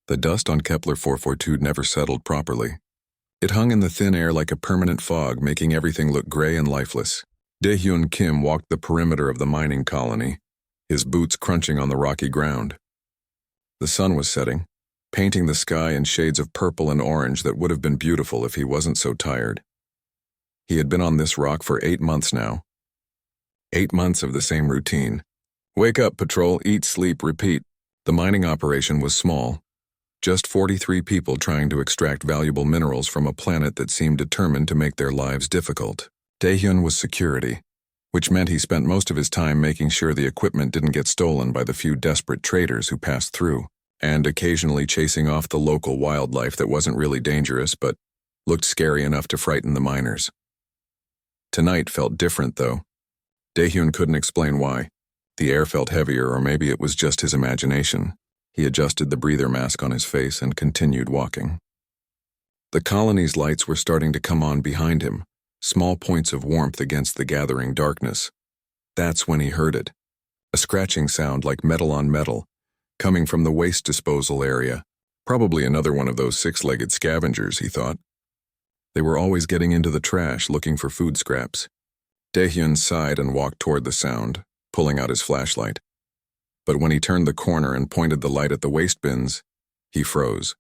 The dust on Kepler 442 never settled properly. It hung in the thin air like a permanent fog, making everything look gray and lifeless. Dae-hyun Kim walked the perimeter of the mining colony, his boots crunching on the rocky ground. The sun was setting, painting the sky in shades of purple and orange that would have been beautiful if he wasn't so tired. He had been on this rock for 8 months now. 8 months of the same routine. Wake up, patrol, eat, sleep, repeat. The mining operation was small. Just 43 people trying to extract valuable minerals from a planet that seemed determined to make their lives difficult. Dae-hyun was security, which meant he spent most of his time making sure the equipment didn't get stolen by the few desperate traders who passed through, and occasionally chasing off the local wildlife that wasn't really dangerous but looked scary enough to frighten the miners. Tonight felt different, though. Dae-hyun couldn't explain why. The air felt heavier, or maybe it was just his imagination. He adjusted the breather mask on his face and continued walking. The colony's lights were starting to come on behind him, small points of warmth against the gathering darkness. That's when he heard it. A scratching sound like metal on metal, coming from the waste disposal area. Probably another one of those six-legged scavengers, he thought. They were always getting into the trash looking for food scraps. Dae-hyun sighed and walked toward the sound, pulling out his flashlight. But when he turned the corner and pointed the light at the waste bins, he froze.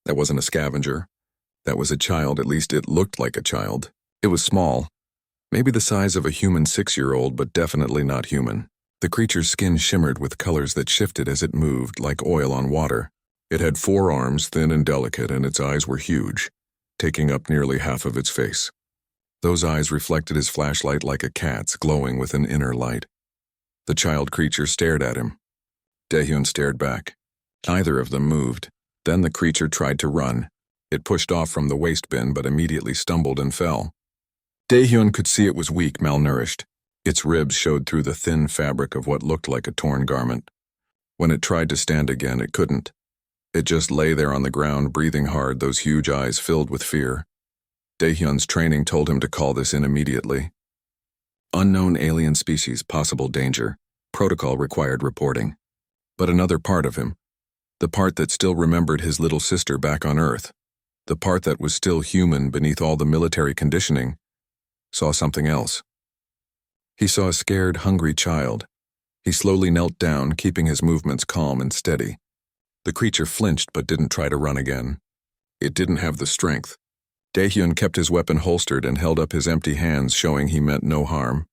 That wasn't a scavenger. That was a child, at least it looked like a child. It was small, maybe the size of a human 6-year-old, but definitely not human. The creature's skin shimmered with colors that shifted as it moved, like oil on water. It had 4 arms, thin and delicate, and its eyes were huge, taking up nearly half of its face. Those eyes reflected his flashlight like a cat's, glowing with an inner light. The child creature stared at him. Dae-hyun stared back. Neither of them moved. Then the creature tried to run. It pushed off from the waste bin but immediately stumbled and fell. Dae-hyun could see it was weak, malnourished. Its ribs showed through the thin fabric of what looked like a torn garment. When it tried to stand again, it couldn't. It just lay there on the ground, breathing hard, those huge eyes filled with fear. Dae-hyun's training told him to call this in immediately. Unknown alien species, possible danger. Protocol required reporting. But another part of him, the part that still remembered his little sister back on Earth, the part that was still human beneath all the military conditioning, saw something else. He saw a scared, hungry child. He slowly knelt down, keeping his movements calm and steady. The creature flinched but didn't try to run again. It didn't have the strength. Dae-hyun kept his weapon holstered and held up his empty hands, showing he meant no harm.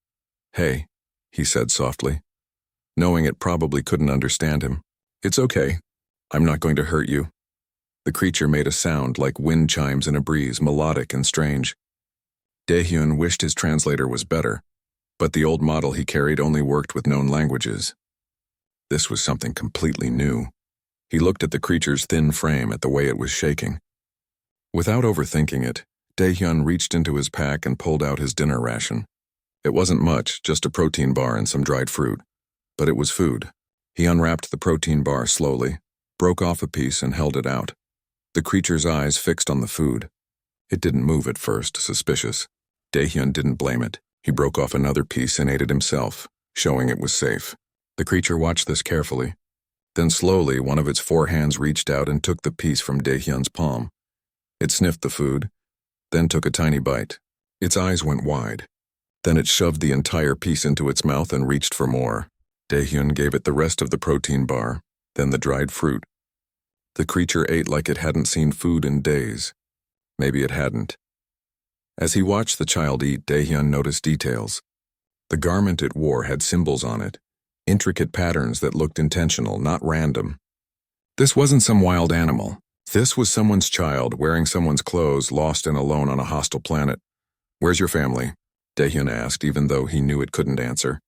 "Hey," he said softly, knowing it probably couldn't understand him. "It's okay. I'm not going to hurt you." The creature made a sound like wind chimes in a breeze, melodic and strange. Dae-hyun wished his translator was better, but the old model he carried only worked with known languages. This was something completely new. He looked at the creature's thin frame, at the way it was shaking. Without overthinking it, Dae-hyun reached into his pack and pulled out his dinner ration. It wasn't much, just a protein bar and some dried fruit. But it was food. He unwrapped the protein bar slowly, broke off a piece and held it out. The creature's eyes fixed on the food. It didn't move at first, suspicious. Dae-hyun didn't blame it. He broke off another piece and ate it himself, showing it was safe. The creature watched this carefully. Then slowly, one of its 4 hands reached out and took the piece from Dae-hyun's palm. It sniffed the food, then took a tiny bite. Its eyes went wide. Then it shoved the entire piece into its mouth and reached for more. Dae-hyun gave it the rest of the protein bar, then the dried fruit. The creature ate like it hadn't seen food in days. Maybe it hadn't. As he watched the child eat, Dae-hyun noticed details. The garment it wore had symbols on it, intricate patterns that looked intentional, not random. This wasn't some wild animal. This was someone's child, wearing someone's clothes, lost and alone on a hostile planet. "Where's your family?" Dae-hyun asked, even though he knew it couldn't answer.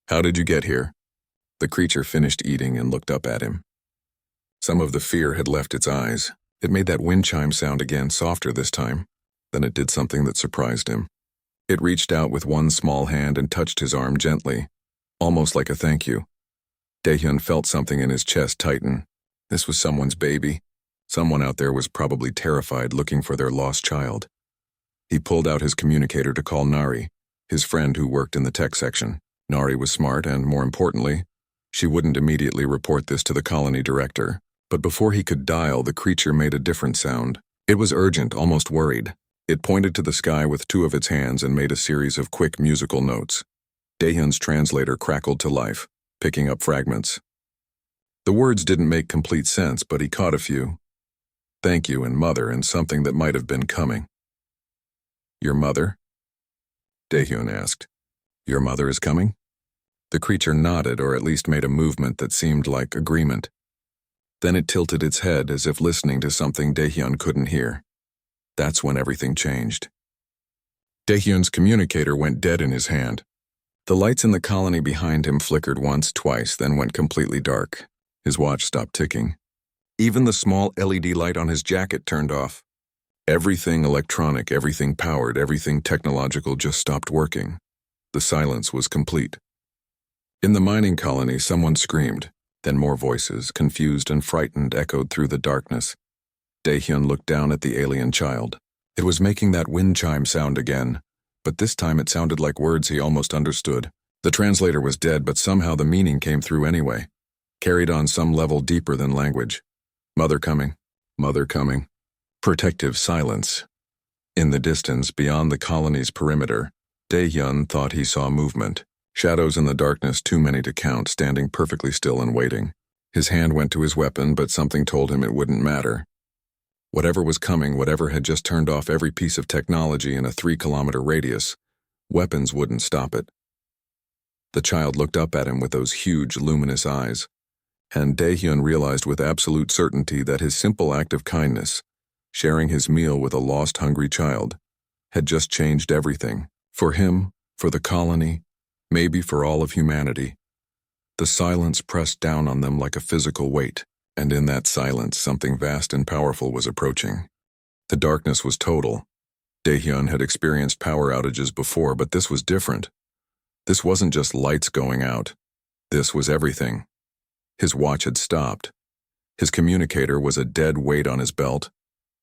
"How did you get here?" The creature finished eating and looked up at him. Some of the fear had left its eyes. It made that wind chime sound again, softer this time. Then it did something that surprised him. It reached out with one small hand and touched his arm gently, almost like a thank you. Dae-hyun felt something in his chest tighten. This was someone's baby. Someone out there was probably terrified, looking for their lost child. He pulled out his communicator to call Nari, his friend who worked in the tech section. Nari was smart and, more importantly, she wouldn't immediately report this to the colony director. But before he could dial, the creature made a different sound. It was urgent, almost worried. It pointed to the sky with two of its hands and made a series of quick musical notes. Daehyun's translator crackled to life, picking up fragments. The words didn't make complete sense, but he caught a few. Thank you and mother and something that might have been coming. Your mother? Daehyun asked. Your mother is coming? The creature nodded, or at least made a movement that seemed like agreement. Then it tilted its head as if listening to something Daehyun couldn't hear. That's when everything changed. Daehyun's communicator went dead in his hand. The lights in the colony behind him flickered once, twice, then went completely dark. His watch stopped ticking. Even the small LED light on his jacket turned off. Everything electronic, everything powered, everything technological just stopped working. The silence was complete. In the mining colony, someone screamed. Then more voices, confused and frightened, echoed through the darkness. Daehyun looked down at the alien child. It was making that wind chime sound again, but this time it sounded like words he almost understood. The translator was dead, but somehow the meaning came through anyway, carried on some level deeper than language. Mother coming. Mother coming. Protective silence. In the distance, beyond the colony's perimeter, Daehyun thought he saw movement. Shadows in the darkness, too many to count, standing perfectly still and waiting. His hand went to his weapon, but something told him it wouldn't matter. Whatever was coming, whatever had just turned off every piece of technology in a 3-kilometer radius, weapons wouldn't stop it. The child looked up at him with those huge, luminous eyes, and Daehyun realized with absolute certainty that his simple act of kindness, sharing his meal with a lost, hungry child, had just changed everything. For him, for the colony, maybe for all of humanity. The silence pressed down on them like a physical weight, and in that silence something vast and powerful was approaching. The darkness was total. Daehyun had experienced power outages before, but this was different. This wasn't just lights going out. This was everything. His watch had stopped. His communicator was a dead weight on his belt.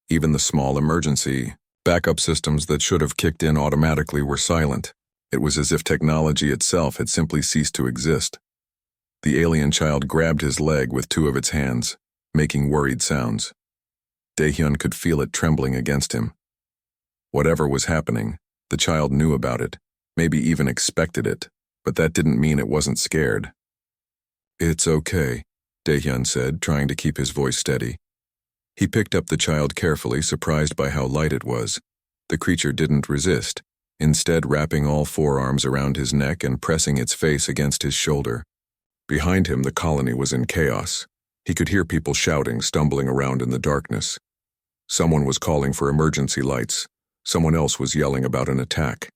Even the small emergency backup systems that should have kicked in automatically were silent. It was as if technology itself had simply ceased to exist. The alien child grabbed his leg with two of its hands, making worried sounds. Daehyun could feel it trembling against him. Whatever was happening, the child knew about it, maybe even expected it, but that didn't mean it wasn't scared. It's okay, Daehyun said, trying to keep his voice steady. He picked up the child carefully, surprised by how light it was. The creature didn't resist, instead wrapping all forearms around his neck and pressing its face against his shoulder. Behind him, the colony was in chaos. He could hear people shouting, stumbling around in the darkness. Someone was calling for emergency lights. Someone else was yelling about an attack.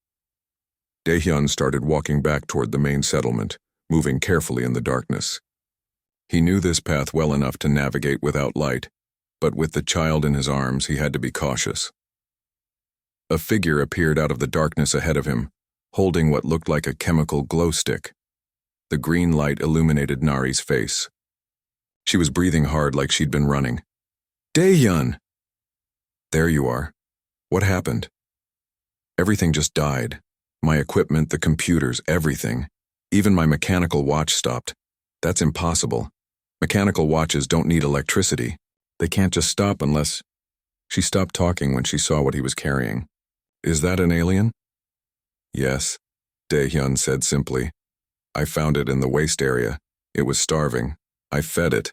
Daehyun started walking back toward the main settlement, moving carefully in the darkness. He knew this path well enough to navigate without light, but with the child in his arms, he had to be cautious. A figure appeared out of the darkness ahead of him, holding what looked like a chemical glow stick. The green light illuminated Nari's face. She was breathing hard like she'd been running. Daehyun! There you are. What happened? Everything just died. My equipment, the computers, everything. Even my mechanical watch stopped. That's impossible. Mechanical watches don't need electricity. They can't just stop unless... She stopped talking when she saw what he was carrying. Is that an alien? Yes, Daehyun said simply. I found it in the waste area. It was starving. I fed it.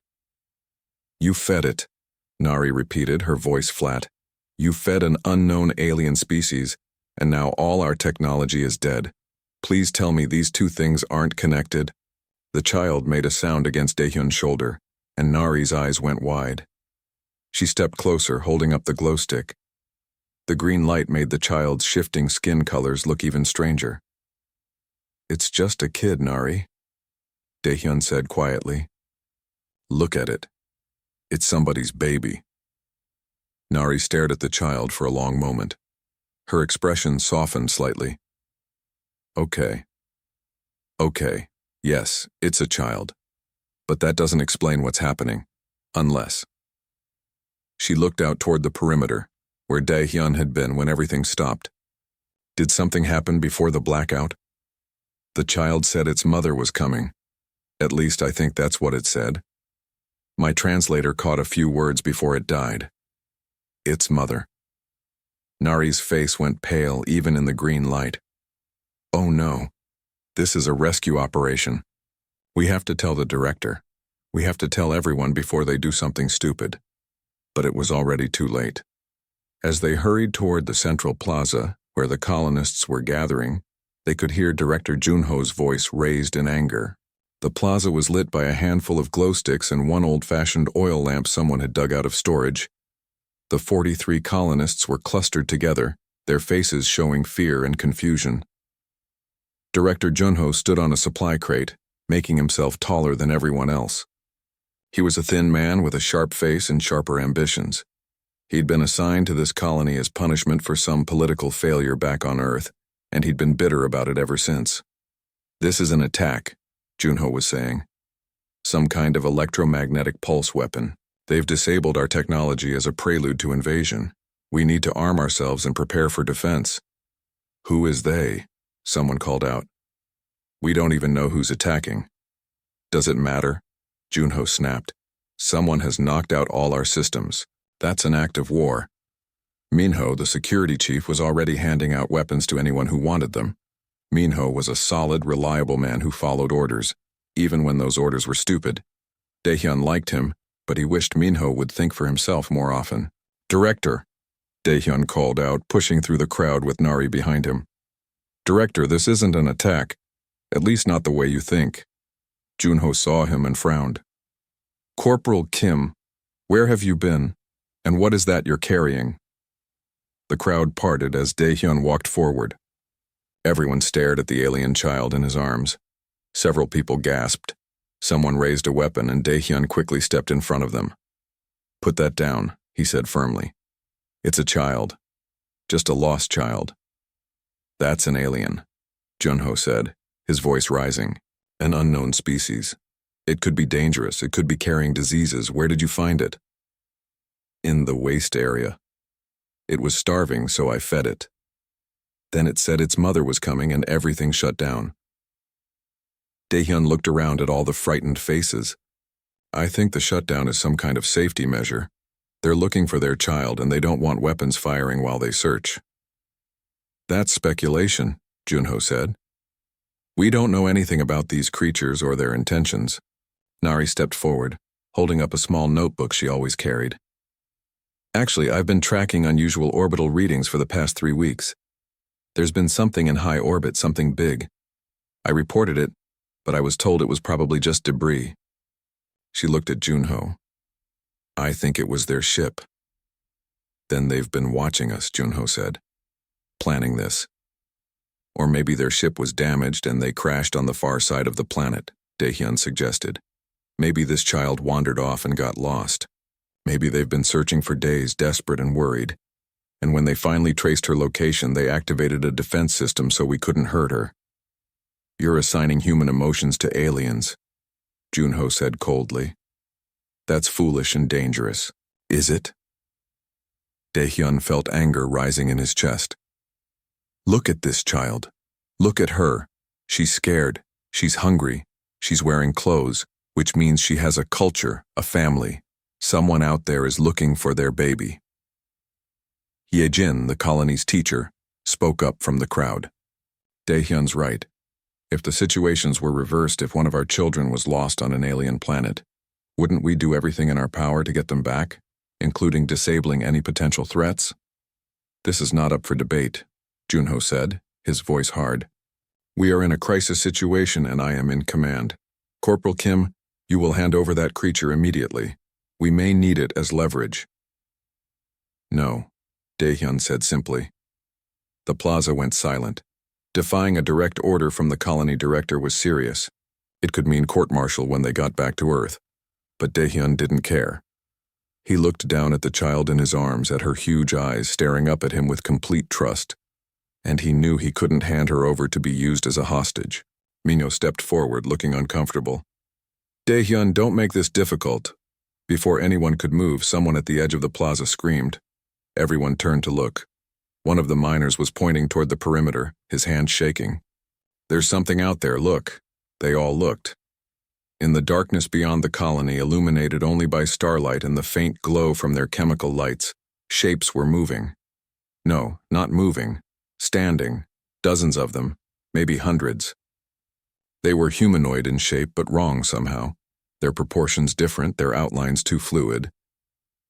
You fed it, Nari repeated, her voice flat. You fed an unknown alien species, and now all our technology is dead. Please tell me these two things aren't connected. The child made a sound against Daehyun's shoulder, and Nari's eyes went wide. She stepped closer, holding up the glow stick. The green light made the child's shifting skin colors look even stranger. It's just a kid, Nari, Daehyun said quietly. Look at it. It's somebody's baby. Nari stared at the child for a long moment. Her expression softened slightly. Okay. Yes, it's a child. But that doesn't explain what's happening. Unless. She looked out toward the perimeter, where Daehyun had been when everything stopped. Did something happen before the blackout? The child said its mother was coming. At least I think that's what it said. My translator caught a few words before it died. Its mother. Nari's face went pale even in the green light. Oh no. This is a rescue operation. We have to tell the director. We have to tell everyone before they do something stupid. But it was already too late. As they hurried toward the central plaza, where the colonists were gathering, they could hear Director Junho's voice raised in anger. The plaza was lit by a handful of glow sticks and one old-fashioned oil lamp someone had dug out of storage. The 43 colonists were clustered together, their faces showing fear and confusion. Director Junho stood on a supply crate, making himself taller than everyone else. He was a thin man with a sharp face and sharper ambitions. He'd been assigned to this colony as punishment for some political failure back on Earth, and he'd been bitter about it ever since. This is an attack, Junho was saying. Some kind of electromagnetic pulse weapon. They've disabled our technology as a prelude to invasion. We need to arm ourselves and prepare for defense. Who is they? Someone called out. We don't even know who's attacking. Does it matter? Junho snapped. Someone has knocked out all our systems. That's an act of war. Minho, the security chief, was already handing out weapons to anyone who wanted them. Minho was a solid, reliable man who followed orders, even when those orders were stupid. Daehyun liked him, but he wished Minho would think for himself more often. Director, Daehyun called out, pushing through the crowd with Nari behind him. Director, this isn't an attack. At least not the way you think. Junho saw him and frowned. Corporal Kim, where have you been? And what is that you're carrying? The crowd parted as Daehyun walked forward. Everyone stared at the alien child in his arms. Several people gasped. Someone raised a weapon and Daehyun quickly stepped in front of them. Put that down, he said firmly. It's a child. Just a lost child. That's an alien, Junho said, his voice rising. An unknown species. It could be dangerous. It could be carrying diseases. Where did you find it? In the waste area. It was starving, so I fed it. Then it said its mother was coming and everything shut down. Daehyun looked around at all the frightened faces. I think the shutdown is some kind of safety measure. They're looking for their child and they don't want weapons firing while they search. That's speculation, Junho said. We don't know anything about these creatures or their intentions. Nari stepped forward, holding up a small notebook she always carried. Actually, I've been tracking unusual orbital readings for the past 3 weeks. There's been something in high orbit, something big. I reported it, but I was told it was probably just debris. She looked at Junho. I think it was their ship. Then they've been watching us, Junho said. Planning this. Or maybe their ship was damaged and they crashed on the far side of the planet, Daehyun suggested. Maybe this child wandered off and got lost. Maybe they've been searching for days, desperate and worried. And when they finally traced her location, they activated a defense system so we couldn't hurt her. You're assigning human emotions to aliens, Junho said coldly. That's foolish and dangerous. Is it? Daehyun felt anger rising in his chest. Look at this child. Look at her. She's scared. She's hungry. She's wearing clothes, which means she has a culture, a family. Someone out there is looking for their baby. Yejin, the colony's teacher, spoke up from the crowd. Daehyun's right. If the situations were reversed, if one of our children was lost on an alien planet, wouldn't we do everything in our power to get them back, including disabling any potential threats? This is not up for debate, Junho said, his voice hard. We are in a crisis situation and I am in command. Corporal Kim, you will hand over that creature immediately. We may need it as leverage. No, Daehyun said simply. The plaza went silent. Defying a direct order from the colony director was serious. It could mean court-martial when they got back to Earth. But Daehyun didn't care. He looked down at the child in his arms, at her huge eyes staring up at him with complete trust. And he knew he couldn't hand her over to be used as a hostage. Minho stepped forward, looking uncomfortable. Daehyun, don't make this difficult. Before anyone could move, someone at the edge of the plaza screamed. Everyone turned to look. One of the miners was pointing toward the perimeter, his hand shaking. There's something out there, look. They all looked. In the darkness beyond the colony, illuminated only by starlight and the faint glow from their chemical lights, shapes were moving. No, not moving. Standing. Dozens of them. Maybe hundreds. They were humanoid in shape, but wrong somehow. Their proportions different, their outlines too fluid.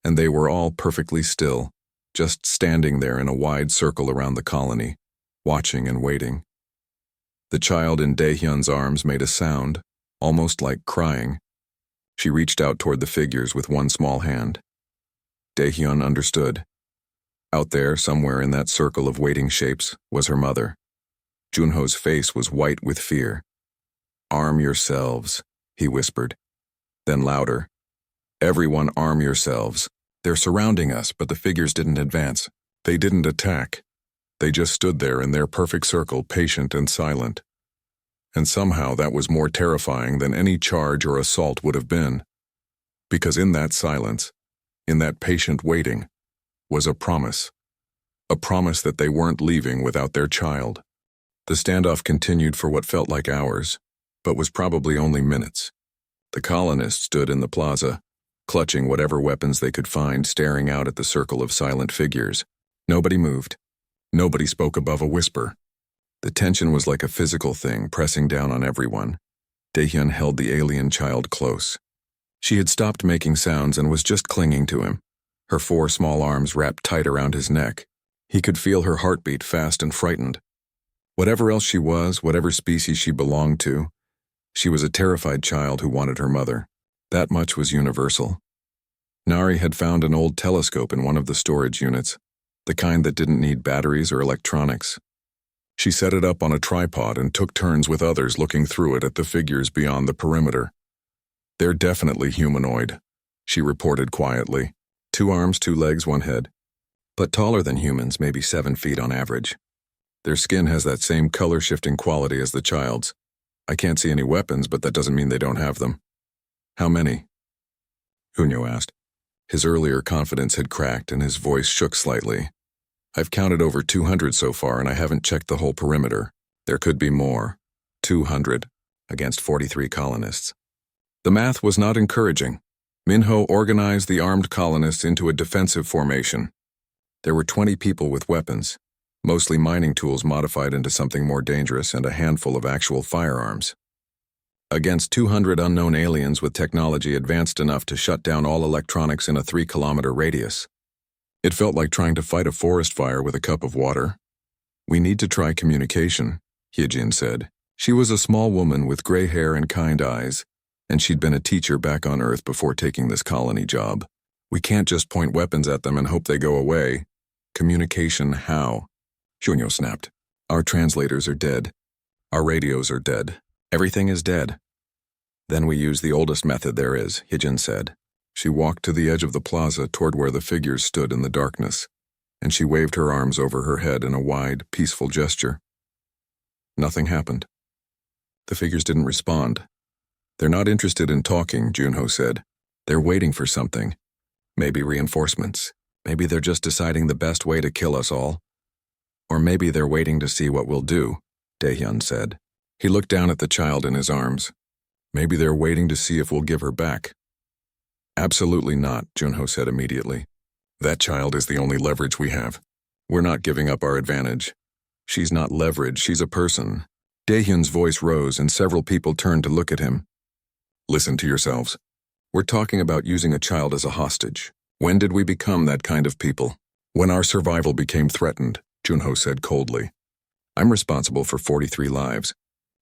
And they were all perfectly still, just standing there in a wide circle around the colony, watching and waiting. The child in Daehyun's arms made a sound, almost like crying. She reached out toward the figures with one small hand. Daehyun understood. Out there, somewhere in that circle of waiting shapes, was her mother. Junho's face was white with fear. "Arm yourselves," he whispered. Then louder, "Everyone arm yourselves. They're surrounding us," but the figures didn't advance. They didn't attack. They just stood there in their perfect circle, patient and silent. And somehow that was more terrifying than any charge or assault would have been. Because in that silence, in that patient waiting, was a promise. A promise that they weren't leaving without their child. The standoff continued for what felt like hours, but was probably only minutes. The colonists stood in the plaza, clutching whatever weapons they could find, staring out at the circle of silent figures. Nobody moved. Nobody spoke above a whisper. The tension was like a physical thing, pressing down on everyone. Daehyun held the alien child close. She had stopped making sounds and was just clinging to him, her 4 small arms wrapped tight around his neck. He could feel her heartbeat, fast and frightened. Whatever else she was, whatever species she belonged to, she was a terrified child who wanted her mother. That much was universal. Nari had found an old telescope in one of the storage units, the kind that didn't need batteries or electronics. She set it up on a tripod and took turns with others looking through it at the figures beyond the perimeter. "They're definitely humanoid," she reported quietly. 2 arms, 2 legs, 1 head. But taller than humans, maybe 7 feet on average. Their skin has that same color-shifting quality as the child's. I can't see any weapons, but that doesn't mean they don't have them. "How many?" Hunyo asked. His earlier confidence had cracked and his voice shook slightly. "I've counted over 200 so far and I haven't checked the whole perimeter. There could be more. 200 against 43 colonists." The math was not encouraging. Minho organized the armed colonists into a defensive formation. There were 20 people with weapons, mostly mining tools modified into something more dangerous, and a handful of actual firearms. Against 200 unknown aliens with technology advanced enough to shut down all electronics in a 3-kilometer radius. It felt like trying to fight a forest fire with a cup of water. "We need to try communication," Hyejin said. She was a small woman with gray hair and kind eyes, and she'd been a teacher back on Earth before taking this colony job. "We can't just point weapons at them and hope they go away." "Communication how?" Junyo snapped. "Our translators are dead. Our radios are dead. Everything is dead." "Then we use the oldest method there is," Hyejin said. She walked to the edge of the plaza toward where the figures stood in the darkness, and she waved her arms over her head in a wide, peaceful gesture. Nothing happened. The figures didn't respond. "They're not interested in talking," Junho said. "They're waiting for something. Maybe reinforcements. Maybe they're just deciding the best way to kill us all. Or maybe they're waiting to see what we'll do," Daehyun said. He looked down at the child in his arms. "Maybe they're waiting to see if we'll give her back." "Absolutely not," Junho said immediately. "That child is the only leverage we have. We're not giving up our advantage. She's not leverage, she's a person." Daehyun's voice rose and several people turned to look at him. "Listen to yourselves. We're talking about using a child as a hostage. When did we become that kind of people?" "When our survival became threatened," Junho said coldly. "I'm responsible for 43 lives.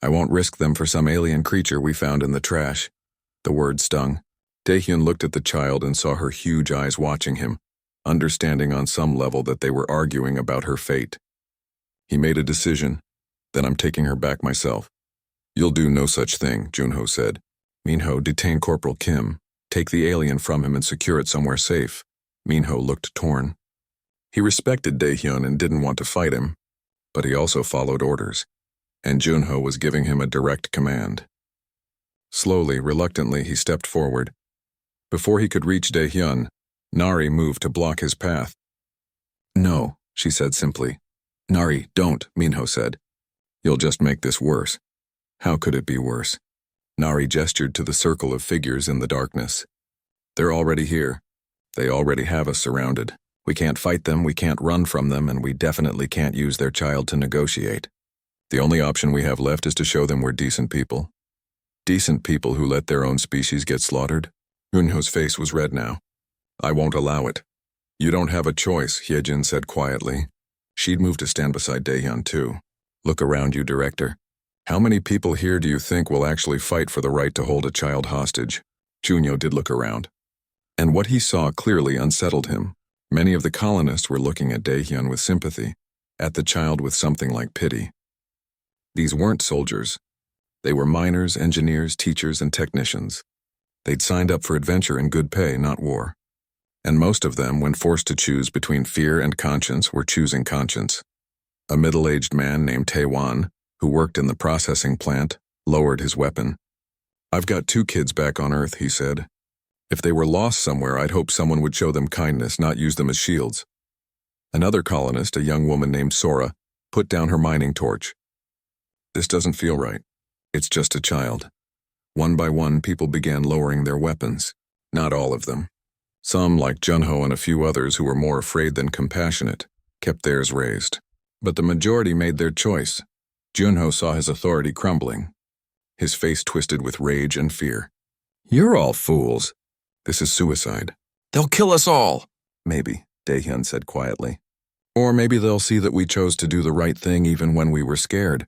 I won't risk them for some alien creature we found in the trash." The word stung. Daehyun looked at the child and saw her huge eyes watching him, understanding on some level that they were arguing about her fate. He made a decision. "Then I'm taking her back myself." "You'll do no such thing," Junho said. "Minho, detain Corporal Kim. Take the alien from him and secure it somewhere safe." Minho looked torn. He respected Daehyun and didn't want to fight him, but he also followed orders, and Junho was giving him a direct command. Slowly, reluctantly, he stepped forward. Before he could reach Daehyun, Nari moved to block his path. "No," she said simply. "Nari, don't," Minho said. "You'll just make this worse." "How could it be worse?" Nari gestured to the circle of figures in the darkness. They're already here. They already have us surrounded. We can't fight them, we can't run from them, and we definitely can't use their child to negotiate. The only option we have left is to show them we're decent people. Decent people who let their own species get slaughtered? Junho's face was red now. I won't allow it. You don't have a choice, Hyejin said quietly. She'd moved to stand beside Daehyun too. Look around you, Director. How many people here do you think will actually fight for the right to hold a child hostage? Junho did look around. And what he saw clearly unsettled him. Many of the colonists were looking at Daehyun with sympathy, at the child with something like pity. These weren't soldiers. They were miners, engineers, teachers, and technicians. They'd signed up for adventure and good pay, not war. And most of them, when forced to choose between fear and conscience, were choosing conscience. A middle-aged man named Taewan, who worked in the processing plant, lowered his weapon. I've got 2 kids back on Earth, he said. If they were lost somewhere, I'd hope someone would show them kindness, not use them as shields. Another colonist, a young woman named Sora, put down her mining torch. This doesn't feel right. It's just a child. One by one, people began lowering their weapons. Not all of them. Some, like Junho and a few others who were more afraid than compassionate, kept theirs raised. But the majority made their choice. Junho saw his authority crumbling. His face twisted with rage and fear. You're all fools. This is suicide. They'll kill us all. Maybe, Daehyun said quietly. Or maybe they'll see that we chose to do the right thing even when we were scared.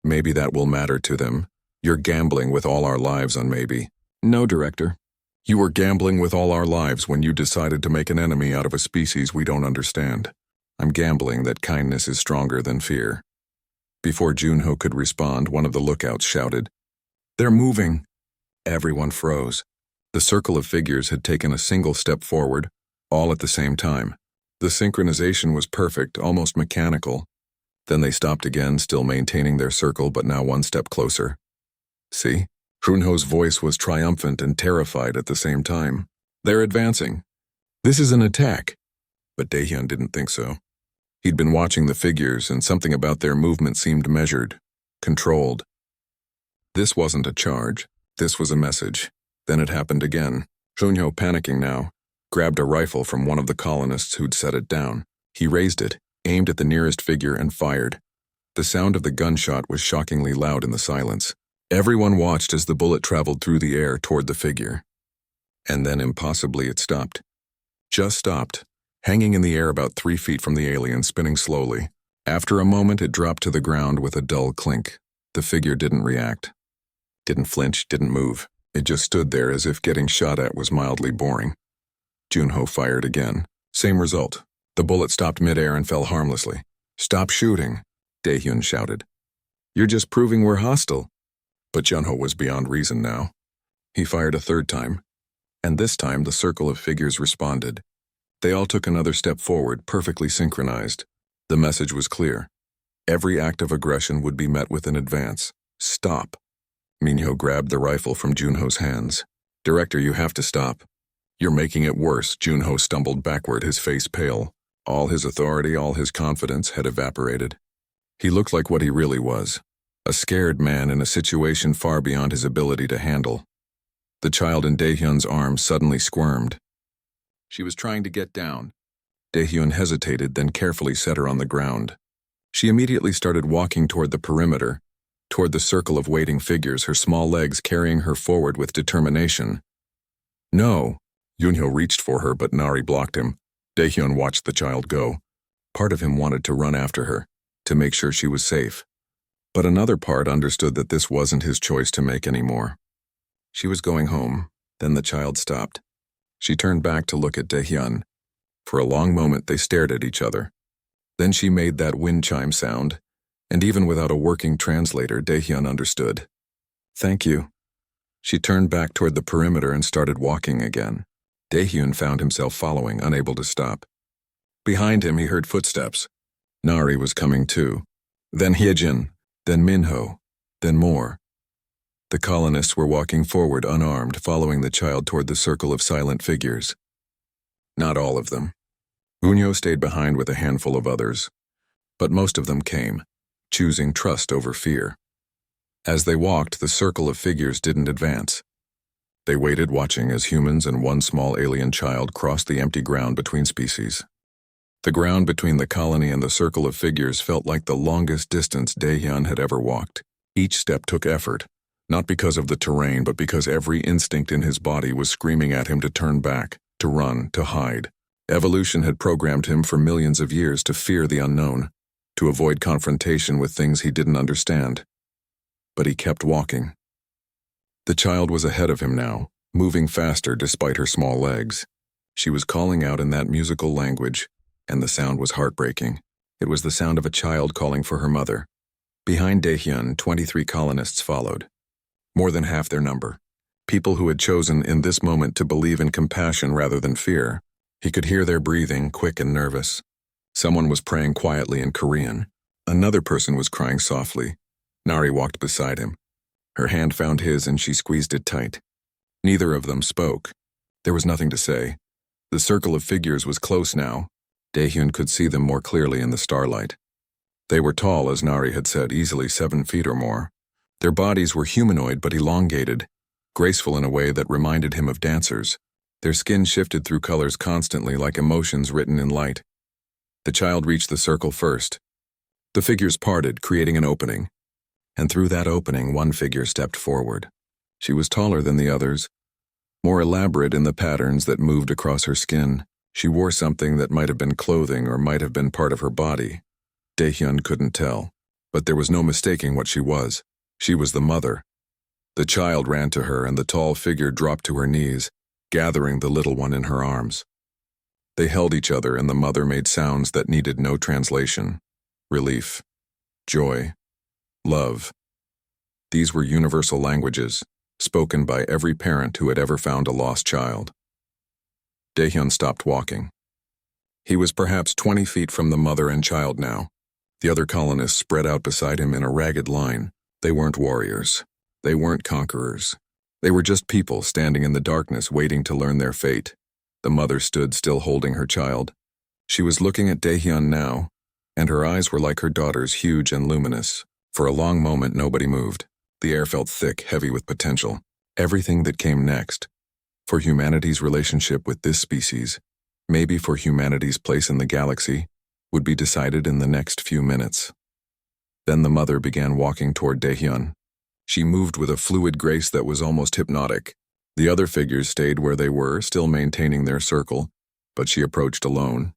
Maybe that will matter to them. You're gambling with all our lives on maybe. No, Director. You were gambling with all our lives when you decided to make an enemy out of a species we don't understand. I'm gambling that kindness is stronger than fear. Before Junho could respond, one of the lookouts shouted, They're moving. Everyone froze. The circle of figures had taken a single step forward, all at the same time. The synchronization was perfect, almost mechanical. Then they stopped again, still maintaining their circle, but now one step closer. See? Junho's voice was triumphant and terrified at the same time. They're advancing. This is an attack. But Daehyun didn't think so. He'd been watching the figures, and something about their movement seemed measured, controlled. This wasn't a charge. This was a message. Then it happened again. Junho, panicking now, grabbed a rifle from one of the colonists who'd set it down. He raised it, aimed at the nearest figure, and fired. The sound of the gunshot was shockingly loud in the silence. Everyone watched as the bullet traveled through the air toward the figure. And then, impossibly, it stopped. Just stopped, hanging in the air about 3 feet from the alien, spinning slowly. After a moment, it dropped to the ground with a dull clink. The figure didn't react. Didn't flinch, didn't move. It just stood there as if getting shot at was mildly boring. Junho fired again. Same result. The bullet stopped midair and fell harmlessly. Stop shooting, Daehyun shouted. You're just proving we're hostile. But Junho was beyond reason now. He fired a 3rd time, and this time the circle of figures responded. They all took another step forward, perfectly synchronized. The message was clear. Every act of aggression would be met with an advance. Stop. Minho grabbed the rifle from Junho's hands. Director, you have to stop. You're making it worse. Junho stumbled backward, his face pale. All his authority, all his confidence had evaporated. He looked like what he really was. A scared man in a situation far beyond his ability to handle. The child in Daehyun's arms suddenly squirmed. She was trying to get down. Daehyun hesitated, then carefully set her on the ground. She immediately started walking toward the perimeter, toward the circle of waiting figures, her small legs carrying her forward with determination. No! Junho reached for her, but Nari blocked him. Daehyun watched the child go. Part of him wanted to run after her, to make sure she was safe. But another part understood that this wasn't his choice to make anymore. She was going home, then the child stopped. She turned back to look at Daehyun. For a long moment they stared at each other. Then she made that wind chime sound, and even without a working translator, Daehyun understood. Thank you. She turned back toward the perimeter and started walking again. Daehyun found himself following, unable to stop. Behind him he heard footsteps. Nari was coming too. Then Hyejin, then Minho, then more. The colonists were walking forward unarmed, following the child toward the circle of silent figures. Not all of them. Unyo stayed behind with a handful of others. But most of them came, choosing trust over fear. As they walked, the circle of figures didn't advance. They waited, watching as humans and one small alien child crossed the empty ground between species. The ground between the colony and the circle of figures felt like the longest distance Daehyun had ever walked. Each step took effort, not because of the terrain, but because every instinct in his body was screaming at him to turn back, to run, to hide. Evolution had programmed him for millions of years to fear the unknown, to avoid confrontation with things he didn't understand. But he kept walking. The child was ahead of him now, moving faster despite her small legs. She was calling out in that musical language, and the sound was heartbreaking. It was the sound of a child calling for her mother. Behind Daehyun, 23 colonists followed. More than half their number. People who had chosen in this moment to believe in compassion rather than fear. He could hear their breathing, quick and nervous. Someone was praying quietly in Korean. Another person was crying softly. Nari walked beside him. Her hand found his and she squeezed it tight. Neither of them spoke. There was nothing to say. The circle of figures was close now. Daehyun could see them more clearly in the starlight. They were tall, as Nari had said, easily 7 feet or more. Their bodies were humanoid but elongated, graceful in a way that reminded him of dancers. Their skin shifted through colors constantly, like emotions written in light. The child reached the circle first. The figures parted, creating an opening. And through that opening, one figure stepped forward. She was taller than the others, more elaborate in the patterns that moved across her skin. She wore something that might have been clothing or might have been part of her body. Daehyun couldn't tell, but there was no mistaking what she was. She was the mother. The child ran to her, and the tall figure dropped to her knees, gathering the little one in her arms. They held each other, and the mother made sounds that needed no translation. Relief, joy, love. These were universal languages, spoken by every parent who had ever found a lost child. Daehyun stopped walking. He was perhaps 20 feet from the mother and child now. The other colonists spread out beside him in a ragged line. They weren't warriors. They weren't conquerors. They were just people standing in the darkness waiting to learn their fate. The mother stood still holding her child. She was looking at Daehyun now, and her eyes were like her daughter's, huge and luminous. For a long moment nobody moved. The air felt thick, heavy with potential. Everything that came next. For humanity's relationship with this species, maybe for humanity's place in the galaxy, would be decided in the next few minutes. Then the mother began walking toward Daehyun. She moved with a fluid grace that was almost hypnotic. The other figures stayed where they were, still maintaining their circle, but she approached alone.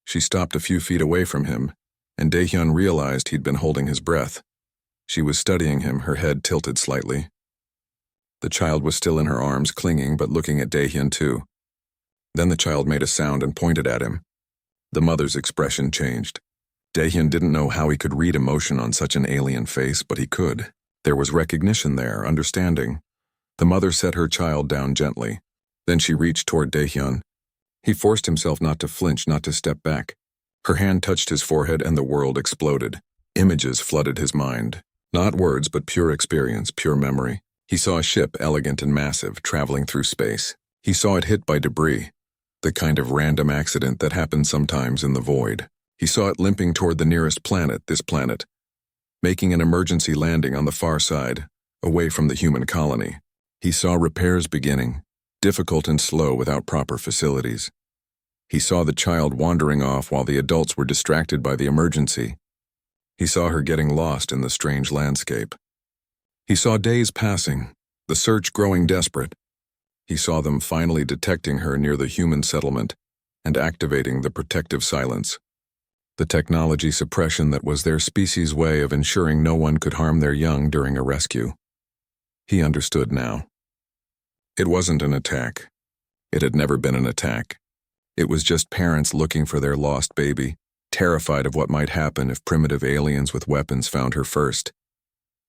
She stopped a few feet away from him, and Daehyun realized he'd been holding his breath. She was studying him, her head tilted slightly. The child was still in her arms, clinging but looking at Daehyun too. Then the child made a sound and pointed at him. The mother's expression changed. Daehyun didn't know how he could read emotion on such an alien face, but he could. There was recognition there, understanding. The mother set her child down gently. Then she reached toward Daehyun. He forced himself not to flinch, not to step back. Her hand touched his forehead and the world exploded. Images flooded his mind. Not words, but pure experience, pure memory. He saw a ship, elegant and massive, traveling through space. He saw it hit by debris, the kind of random accident that happens sometimes in the void. He saw it limping toward the nearest planet, this planet, making an emergency landing on the far side, away from the human colony. He saw repairs beginning, difficult and slow without proper facilities. He saw the child wandering off while the adults were distracted by the emergency. He saw her getting lost in the strange landscape. He saw days passing, the search growing desperate. He saw them finally detecting her near the human settlement and activating the protective silence, the technology suppression that was their species' way of ensuring no one could harm their young during a rescue. He understood now. It wasn't an attack. It had never been an attack. It was just parents looking for their lost baby, terrified of what might happen if primitive aliens with weapons found her first.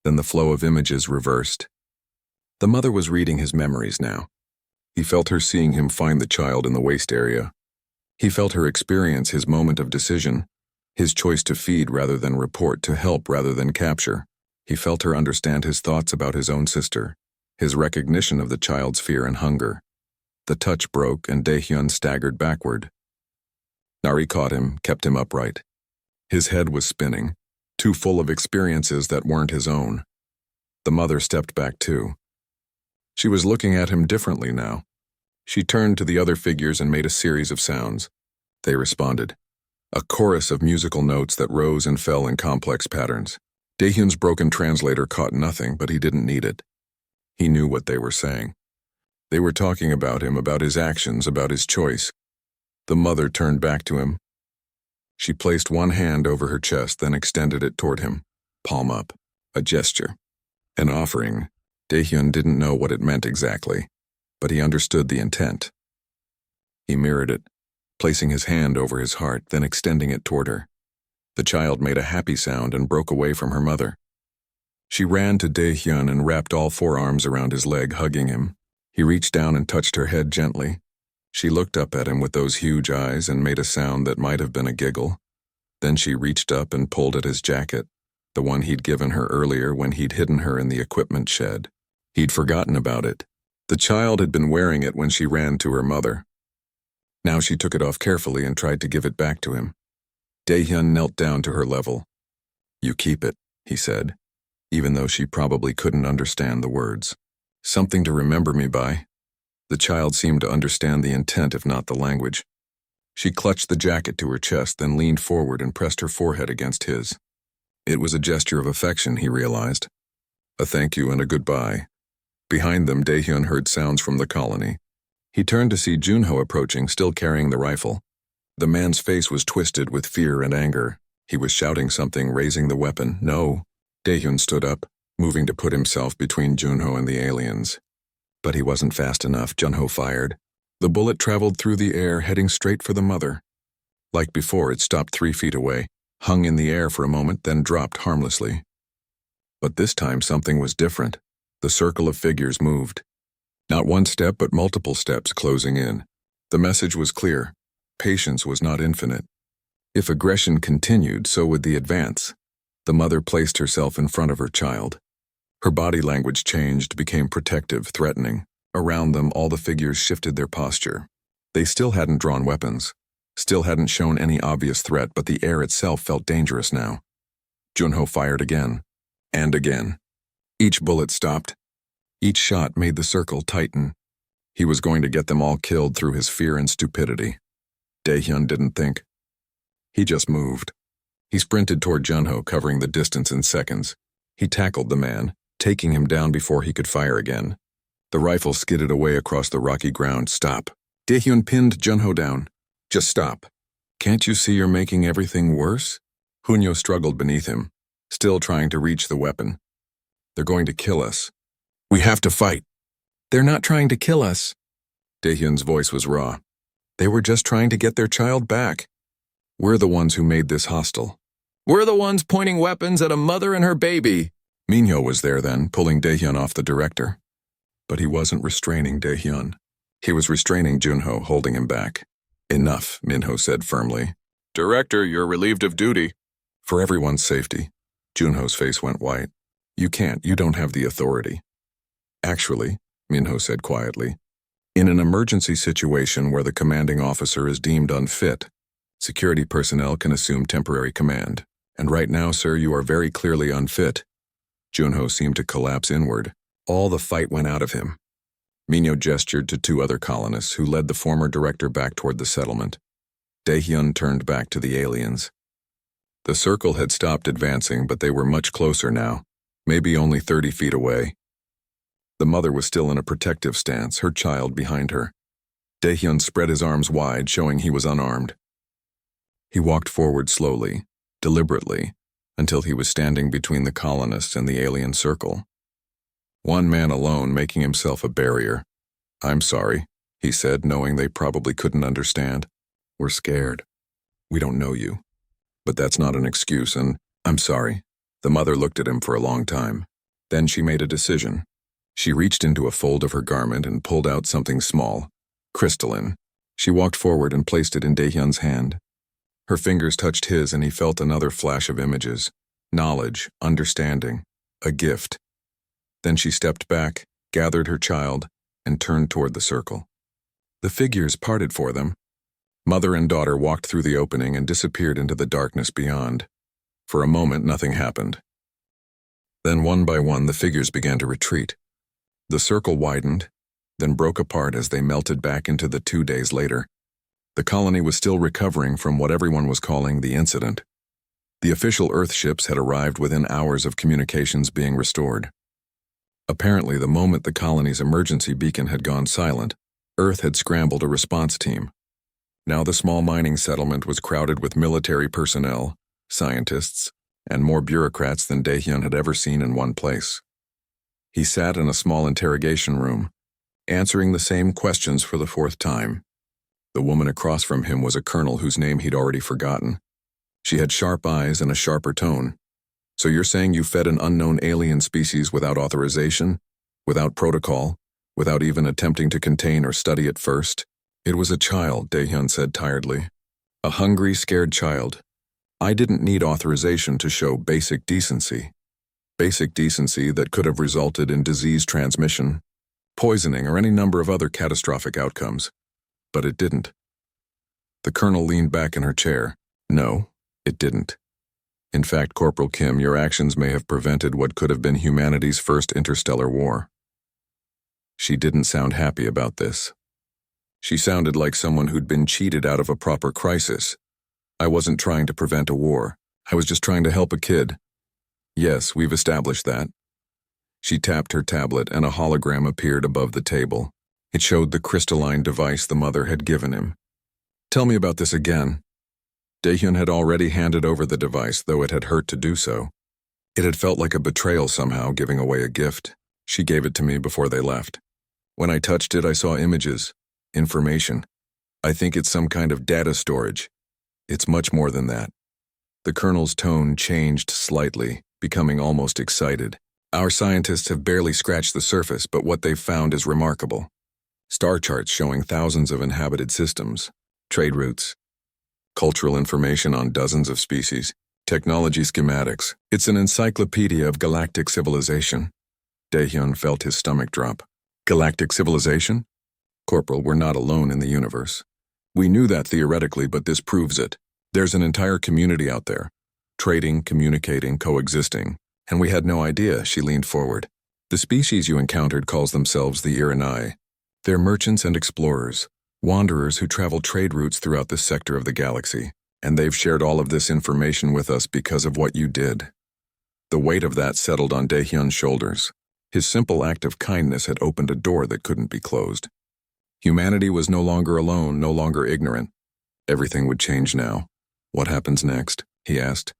Then the flow of images reversed. The mother was reading his memories now. He felt her seeing him find the child in the waste area. He felt her experience his moment of decision, his choice to feed rather than report, to help rather than capture. He felt her understand his thoughts about his own sister, his recognition of the child's fear and hunger. The touch broke and Daehyun staggered backward. Nari caught him, kept him upright. His head was spinning, too full of experiences that weren't his own. The mother stepped back too. She was looking at him differently now. She turned to the other figures and made a series of sounds. They responded. A chorus of musical notes that rose and fell in complex patterns. Daehyun's broken translator caught nothing, but he didn't need it. He knew what they were saying. They were talking about him, about his actions, about his choice. The mother turned back to him. She placed one hand over her chest, then extended it toward him, palm up, a gesture, an offering. Daehyun didn't know what it meant exactly, but he understood the intent. He mirrored it, placing his hand over his heart, then extending it toward her. The child made a happy sound and broke away from her mother. She ran to Daehyun and wrapped all four arms around his leg, hugging him. He reached down and touched her head gently. She looked up at him with those huge eyes and made a sound that might have been a giggle. Then she reached up and pulled at his jacket, the one he'd given her earlier when he'd hidden her in the equipment shed. He'd forgotten about it. The child had been wearing it when she ran to her mother. Now she took it off carefully and tried to give it back to him. Daehyun knelt down to her level. "You keep it," he said, even though she probably couldn't understand the words. "Something to remember me by." The child seemed to understand the intent, if not the language. She clutched the jacket to her chest, then leaned forward and pressed her forehead against his. It was a gesture of affection, he realized. A thank you and a goodbye. Behind them, Daehyun heard sounds from the colony. He turned to see Junho approaching, still carrying the rifle. The man's face was twisted with fear and anger. He was shouting something, raising the weapon. "No." Daehyun stood up, moving to put himself between Junho and the aliens. But he wasn't fast enough. Junho fired. The bullet traveled through the air, heading straight for the mother. Like before, it stopped 3 feet away, hung in the air for a moment, then dropped harmlessly. But this time something was different. The circle of figures moved. Not one step, but multiple steps closing in. The message was clear. Patience was not infinite. If aggression continued, so would the advance. The mother placed herself in front of her child. Her body language changed, became protective, threatening. Around them, all the figures shifted their posture. They still hadn't drawn weapons, still hadn't shown any obvious threat, but the air itself felt dangerous now. Junho fired again, and again. Each bullet stopped. Each shot made the circle tighten. He was going to get them all killed through his fear and stupidity. Daehyun didn't think. He just moved. He sprinted toward Junho, covering the distance in seconds. He tackled the man, taking him down before he could fire again. The rifle skidded away across the rocky ground. "Stop." Daehyun pinned Junho down. "Just stop. Can't you see you're making everything worse?" Hunyo struggled beneath him, still trying to reach the weapon. "They're going to kill us. We have to fight." "They're not trying to kill us." Daehyun's voice was raw. "They were just trying to get their child back. We're the ones who made this hostile. We're the ones pointing weapons at a mother and her baby." Minho was there then, pulling Daehyun off the director. But he wasn't restraining Daehyun. He was restraining Junho, holding him back. "Enough," Minho said firmly. "Director, you're relieved of duty." "For everyone's safety." Junho's face went white. You don't have the authority." "Actually," Minho said quietly, "in an emergency situation where the commanding officer is deemed unfit, security personnel can assume temporary command. And right now, sir, you are very clearly unfit." Junho seemed to collapse inward. All the fight went out of him. Minho gestured to 2 other colonists who led the former director back toward the settlement. Daehyun turned back to the aliens. The circle had stopped advancing, but they were much closer now, maybe only 30 feet away. The mother was still in a protective stance, her child behind her. Daehyun spread his arms wide, showing he was unarmed. He walked forward slowly, deliberately, until he was standing between the colonists and the alien circle. One man alone, making himself a barrier. "I'm sorry," he said, knowing they probably couldn't understand. "We're scared. We don't know you. But that's not an excuse, and I'm sorry." The mother looked at him for a long time. Then she made a decision. She reached into a fold of her garment and pulled out something small, crystalline. She walked forward and placed it in Daehyun's hand. Her fingers touched his, and he felt another flash of images. Knowledge, understanding, a gift. Then she stepped back, gathered her child, and turned toward the circle. The figures parted for them. Mother and daughter walked through the opening and disappeared into the darkness beyond. For a moment, nothing happened. Then one by one the figures began to retreat. The circle widened, then broke apart as they melted back into the 2 days later. The colony was still recovering from what everyone was calling the incident. The official Earth ships had arrived within hours of communications being restored. Apparently, the moment the colony's emergency beacon had gone silent, Earth had scrambled a response team. Now the small mining settlement was crowded with military personnel, scientists, and more bureaucrats than Daehyun had ever seen in one place. He sat in a small interrogation room, answering the same questions for the 4th time. The woman across from him was a colonel whose name he'd already forgotten. She had sharp eyes and a sharper tone. So you're saying you fed an unknown alien species without authorization, without protocol, without even attempting to contain or study it first? It was a child, Daehyun said tiredly. A hungry, scared child. I didn't need authorization to show basic decency. Basic decency that could have resulted in disease transmission, poisoning, or any number of other catastrophic outcomes. But it didn't. The colonel leaned back in her chair. No, it didn't. In fact, Corporal Kim, your actions may have prevented what could have been humanity's first interstellar war. She didn't sound happy about this. She sounded like someone who'd been cheated out of a proper crisis. I wasn't trying to prevent a war. I was just trying to help a kid. Yes, we've established that. She tapped her tablet and a hologram appeared above the table. It showed the crystalline device the mother had given him. Tell me about this again. Daehyun had already handed over the device, though it had hurt to do so. It had felt like a betrayal somehow, giving away a gift. She gave it to me before they left. When I touched it, I saw images, information. I think it's some kind of data storage. It's much more than that. The colonel's tone changed slightly, becoming almost excited. Our scientists have barely scratched the surface, but what they've found is remarkable. Star charts showing thousands of inhabited systems, trade routes, cultural information on dozens of species, technology schematics. It's an encyclopedia of galactic civilization. Daehyun felt his stomach drop. Galactic civilization? Corporal, we're not alone in the universe. We knew that theoretically, but this proves it. There's an entire community out there, trading, communicating, coexisting. And we had no idea, she leaned forward. The species you encountered calls themselves the Iranai. They're merchants and explorers, wanderers who travel trade routes throughout this sector of the galaxy, and they've shared all of this information with us because of what you did. The weight of that settled on Daehyun's shoulders. His simple act of kindness had opened a door that couldn't be closed. Humanity was no longer alone, no longer ignorant. Everything would change now. What happens next? He asked.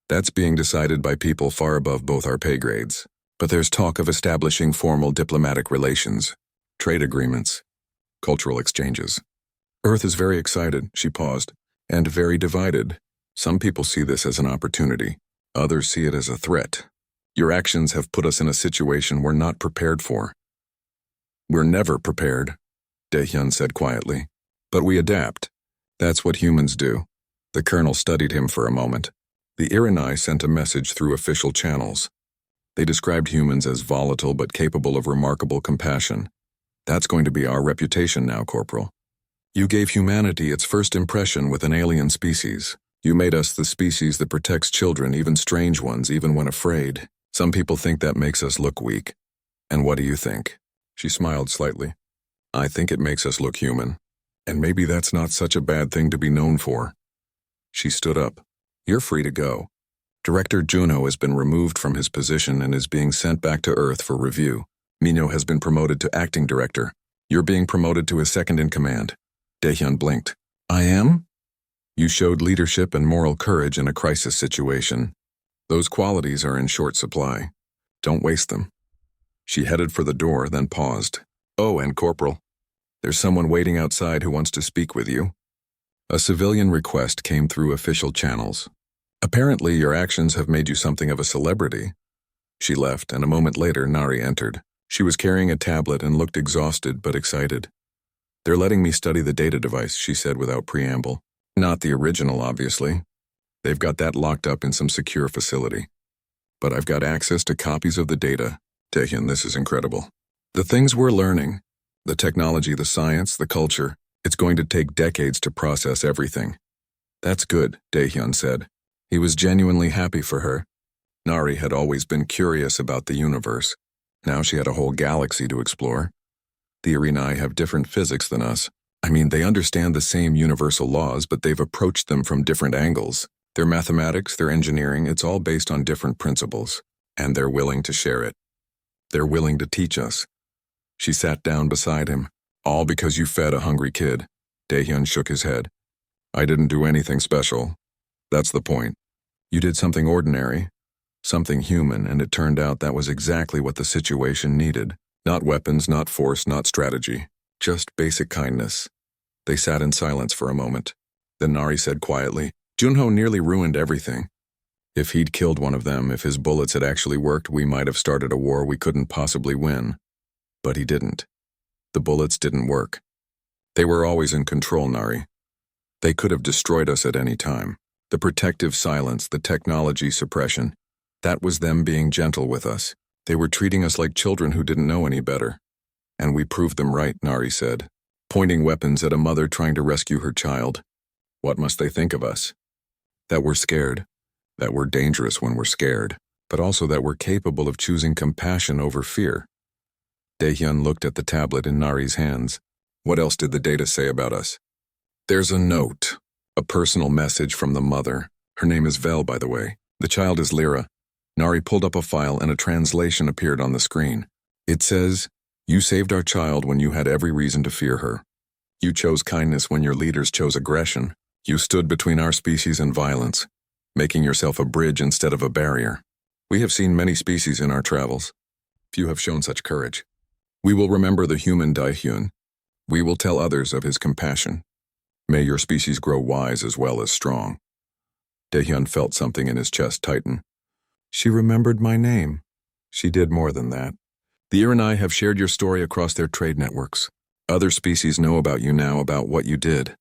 That's being decided by people far above both our pay grades. But there's talk of establishing formal diplomatic relations, trade agreements, cultural exchanges. Earth is very excited, she paused, and very divided. Some people see this as an opportunity. Others see it as a threat. Your actions have put us in a situation we're not prepared for. We're never prepared, Daehyun said quietly. But we adapt. That's what humans do. The colonel studied him for a moment. The Iranai sent a message through official channels. They described humans as volatile but capable of remarkable compassion. That's going to be our reputation now, Corporal. You gave humanity its first impression with an alien species. You made us the species that protects children, even strange ones, even when afraid. Some people think that makes us look weak. And what do you think? She smiled slightly. I think it makes us look human. And maybe that's not such a bad thing to be known for. She stood up. You're free to go. Director Juno has been removed from his position and is being sent back to Earth for review. Minho has been promoted to acting director. You're being promoted to a second-in-command. Daehyun blinked. I am? You showed leadership and moral courage in a crisis situation. Those qualities are in short supply. Don't waste them. She headed for the door, then paused. Oh, and Corporal, there's someone waiting outside who wants to speak with you. A civilian request came through official channels. Apparently, your actions have made you something of a celebrity. She left, and a moment later, Nari entered. She was carrying a tablet and looked exhausted but excited. They're letting me study the data device, she said without preamble. Not the original, obviously. They've got that locked up in some secure facility. But I've got access to copies of the data. Daehyun, this is incredible. The things we're learning, the technology, the science, the culture, it's going to take decades to process everything. That's good, Daehyun said. He was genuinely happy for her. Nari had always been curious about the universe. Now she had a whole galaxy to explore. The Irinai have different physics than us. I mean, they understand the same universal laws, but they've approached them from different angles. Their mathematics, their engineering, it's all based on different principles. And they're willing to share it. They're willing to teach us. She sat down beside him. All because you fed a hungry kid. Daehyun shook his head. I didn't do anything special. That's the point. You did something ordinary, something human, and it turned out that was exactly what the situation needed. Not weapons, not force, not strategy. Just basic kindness. They sat in silence for a moment. Then Nari said quietly, Junho nearly ruined everything. If he'd killed one of them, if his bullets had actually worked, we might have started a war we couldn't possibly win. But he didn't. The bullets didn't work. They were always in control, Nari. They could have destroyed us at any time. The protective silence, the technology suppression, that was them being gentle with us. They were treating us like children who didn't know any better. And we proved them right, Nari said, pointing weapons at a mother trying to rescue her child. What must they think of us? That we're scared. That we're dangerous when we're scared, but also that we're capable of choosing compassion over fear. Daehyun looked at the tablet in Nari's hands. What else did the data say about us? There's a note, a personal message from the mother. Her name is Vel, by the way. The child is Lyra. Nari pulled up a file and a translation appeared on the screen. It says, You saved our child when you had every reason to fear her. You chose kindness when your leaders chose aggression. You stood between our species and violence, making yourself a bridge instead of a barrier. We have seen many species in our travels. Few have shown such courage. We will remember the human Daehyun. We will tell others of his compassion. May your species grow wise as well as strong. Daehyun felt something in his chest tighten. She remembered my name. She did more than that. The Irinai have shared your story across their trade networks. Other species know about you now, about what you did.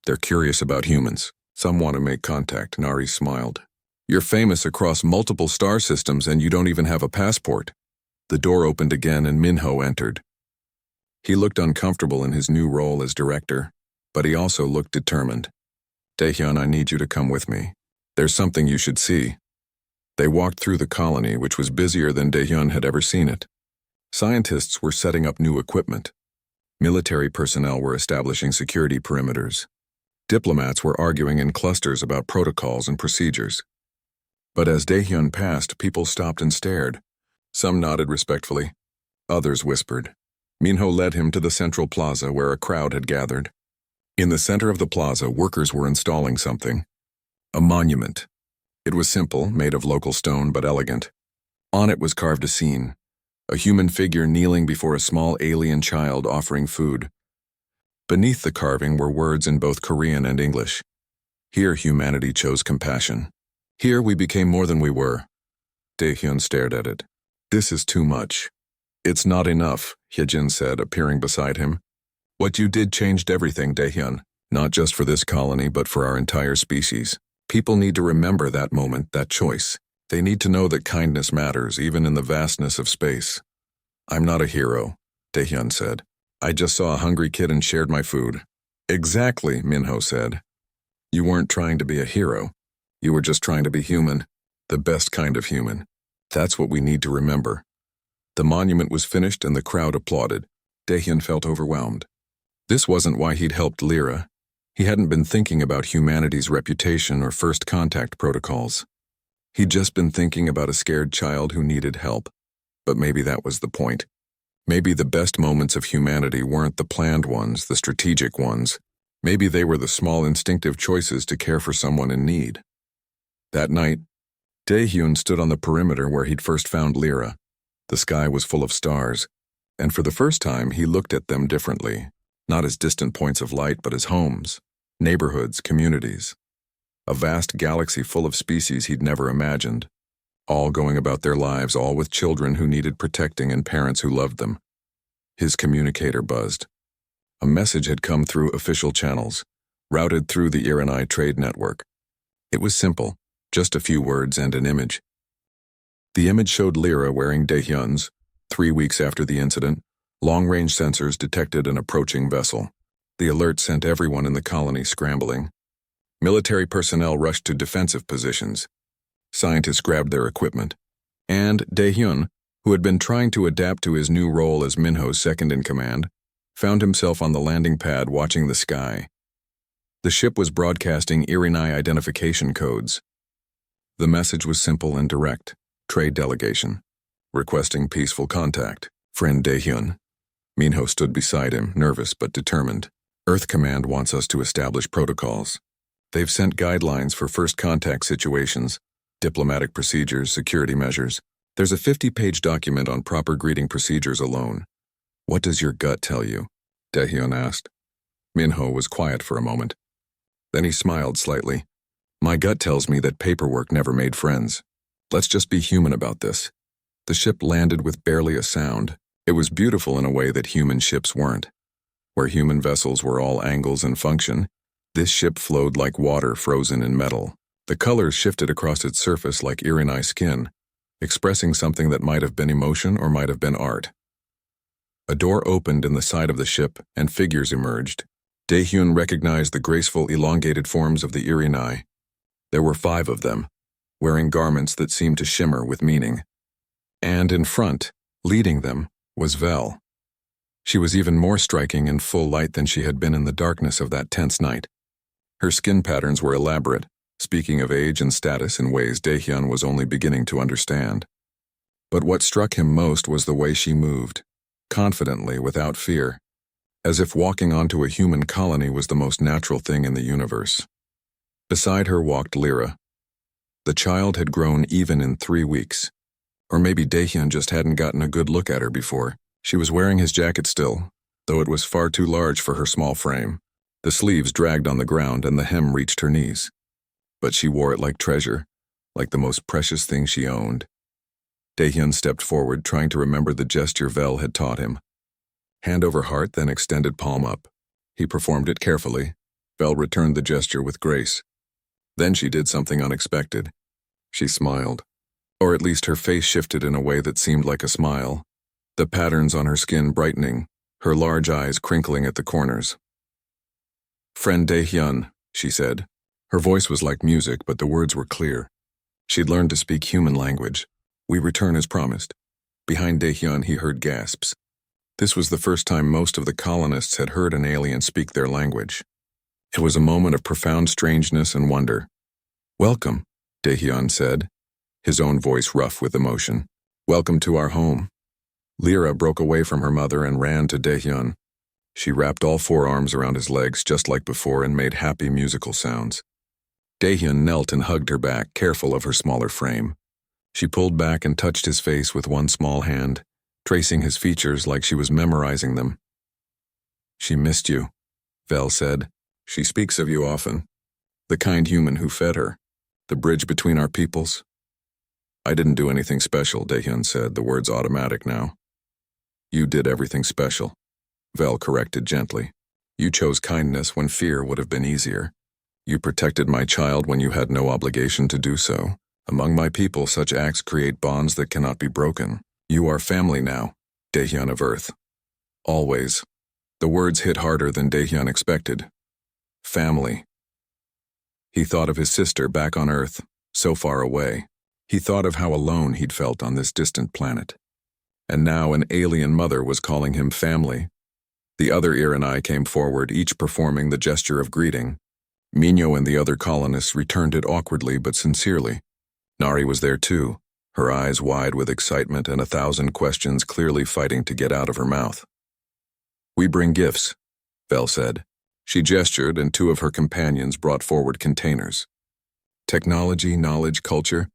They're curious about humans. Some want to make contact, Nari smiled. You're famous across multiple star systems and you don't even have a passport. The door opened again and Minho entered. He looked uncomfortable in his new role as director, but he also looked determined. Daehyun, I need you to come with me. There's something you should see. They walked through the colony, which was busier than Daehyun had ever seen it. Scientists were setting up new equipment. Military personnel were establishing security perimeters. Diplomats were arguing in clusters about protocols and procedures. But as Daehyun passed, people stopped and stared. Some nodded respectfully. Others whispered. Minho led him to the central plaza where a crowd had gathered. In the center of the plaza, workers were installing something. A monument. It was simple, made of local stone but elegant. On it was carved a scene. A human figure kneeling before a small alien child offering food. Beneath the carving were words in both Korean and English. Here humanity chose compassion. Here we became more than we were. Daehyun stared at it. This is too much. It's not enough, Hyejin said, appearing beside him. What you did changed everything, Daehyun. Not just for this colony, but for our entire species. People need to remember that moment, that choice. They need to know that kindness matters, even in the vastness of space. I'm not a hero, Daehyun said. I just saw a hungry kid and shared my food. Exactly, Minho said. You weren't trying to be a hero. You were just trying to be human. The best kind of human. That's what we need to remember. The monument was finished and the crowd applauded. Daehyun felt overwhelmed. This wasn't why he'd helped Lyra. He hadn't been thinking about humanity's reputation or first contact protocols. He'd just been thinking about a scared child who needed help. But maybe that was the point. Maybe the best moments of humanity weren't the planned ones, the strategic ones. Maybe they were the small instinctive choices to care for someone in need. That night, Daehyun stood on the perimeter where he'd first found Lyra. The sky was full of stars, and for the first time he looked at them differently, not as distant points of light but as homes, neighborhoods, communities. A vast galaxy full of species he'd never imagined, all going about their lives, all with children who needed protecting and parents who loved them. His communicator buzzed. A message had come through official channels, routed through the Irinai trade network. It was simple, just a few words and an image. The image showed Lyra wearing Daehyun's. 3 weeks after the incident, long-range sensors detected an approaching vessel. The alert sent everyone in the colony scrambling. Military personnel rushed to defensive positions. Scientists grabbed their equipment. And Dae-hyun, who had been trying to adapt to his new role as Minho's second-in-command, found himself on the landing pad watching the sky. The ship was broadcasting Irinai identification codes. The message was simple and direct. Trade delegation. Requesting peaceful contact. Friend Dae-hyun. Minho stood beside him, nervous but determined. Earth Command wants us to establish protocols. They've sent guidelines for first contact situations, diplomatic procedures, security measures. There's a 50-page document on proper greeting procedures alone. What does your gut tell you? Dae-hyun asked. Minho was quiet for a moment. Then he smiled slightly. My gut tells me that paperwork never made friends. Let's just be human about this. The ship landed with barely a sound. It was beautiful in a way that human ships weren't. Where human vessels were all angles and function, this ship flowed like water frozen in metal. The colors shifted across its surface like Irinai skin, expressing something that might have been emotion or might have been art. A door opened in the side of the ship, and figures emerged. Dae-hyun recognized the graceful, elongated forms of the Irinai. There were 5 of them, wearing garments that seemed to shimmer with meaning. And in front, leading them, was Vel. She was even more striking in full light than she had been in the darkness of that tense night. Her skin patterns were elaborate, speaking of age and status in ways Dae-hyun was only beginning to understand. But what struck him most was the way she moved, confidently, without fear, as if walking onto a human colony was the most natural thing in the universe. Beside her walked Lyra. The child had grown even in 3 weeks. Or maybe Dae-hyun just hadn't gotten a good look at her before. She was wearing his jacket still, though it was far too large for her small frame. The sleeves dragged on the ground and the hem reached her knees. But she wore it like treasure, like the most precious thing she owned. Dae-hyun stepped forward, trying to remember the gesture Vel had taught him. Hand over heart, then extended palm up. He performed it carefully. Vel returned the gesture with grace. Then she did something unexpected. She smiled. Or at least her face shifted in a way that seemed like a smile. The patterns on her skin brightening, her large eyes crinkling at the corners. Friend Dae-hyun, she said. Her voice was like music, but the words were clear. She'd learned to speak human language. We return as promised. Behind Dae-hyun he heard gasps. This was the first time most of the colonists had heard an alien speak their language. It was a moment of profound strangeness and wonder. Welcome, Dae-hyun said, his own voice rough with emotion. Welcome to our home. Lyra broke away from her mother and ran to Dae-hyun. She wrapped all 4 arms around his legs just like before and made happy musical sounds. Dae-hyun knelt and hugged her back, careful of her smaller frame. She pulled back and touched his face with one small hand, tracing his features like she was memorizing them. She missed you, Vel said. She speaks of you often. The kind human who fed her. The bridge between our peoples. I didn't do anything special, Dae-hyun said, the words automatic now. You did everything special, Vel corrected gently. You chose kindness when fear would have been easier. You protected my child when you had no obligation to do so. Among my people, such acts create bonds that cannot be broken. You are family now, Dae-hyun of Earth. Always. The words hit harder than Dae-hyun expected. Family. He thought of his sister back on Earth, so far away. He thought of how alone he'd felt on this distant planet. And now an alien mother was calling him family. The other Irinai came forward, each performing the gesture of greeting. Minho and the other colonists returned it awkwardly but sincerely. Nari was there too, her eyes wide with excitement and 1,000 questions clearly fighting to get out of her mouth. We bring gifts, Vel said. She gestured and 2 of her companions brought forward containers. Technology, knowledge, culture,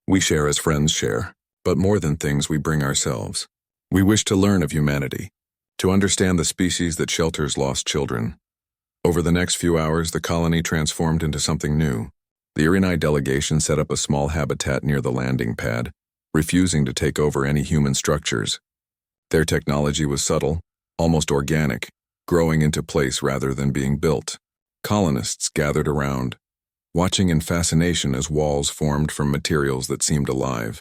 we share as friends share, but more than things we bring ourselves. We wish to learn of humanity, to understand the species that shelters lost children. Over the next few hours, the colony transformed into something new. The Irinai delegation set up a small habitat near the landing pad, refusing to take over any human structures. Their technology was subtle, almost organic, growing into place rather than being built. Colonists gathered around, watching in fascination as walls formed from materials that seemed alive.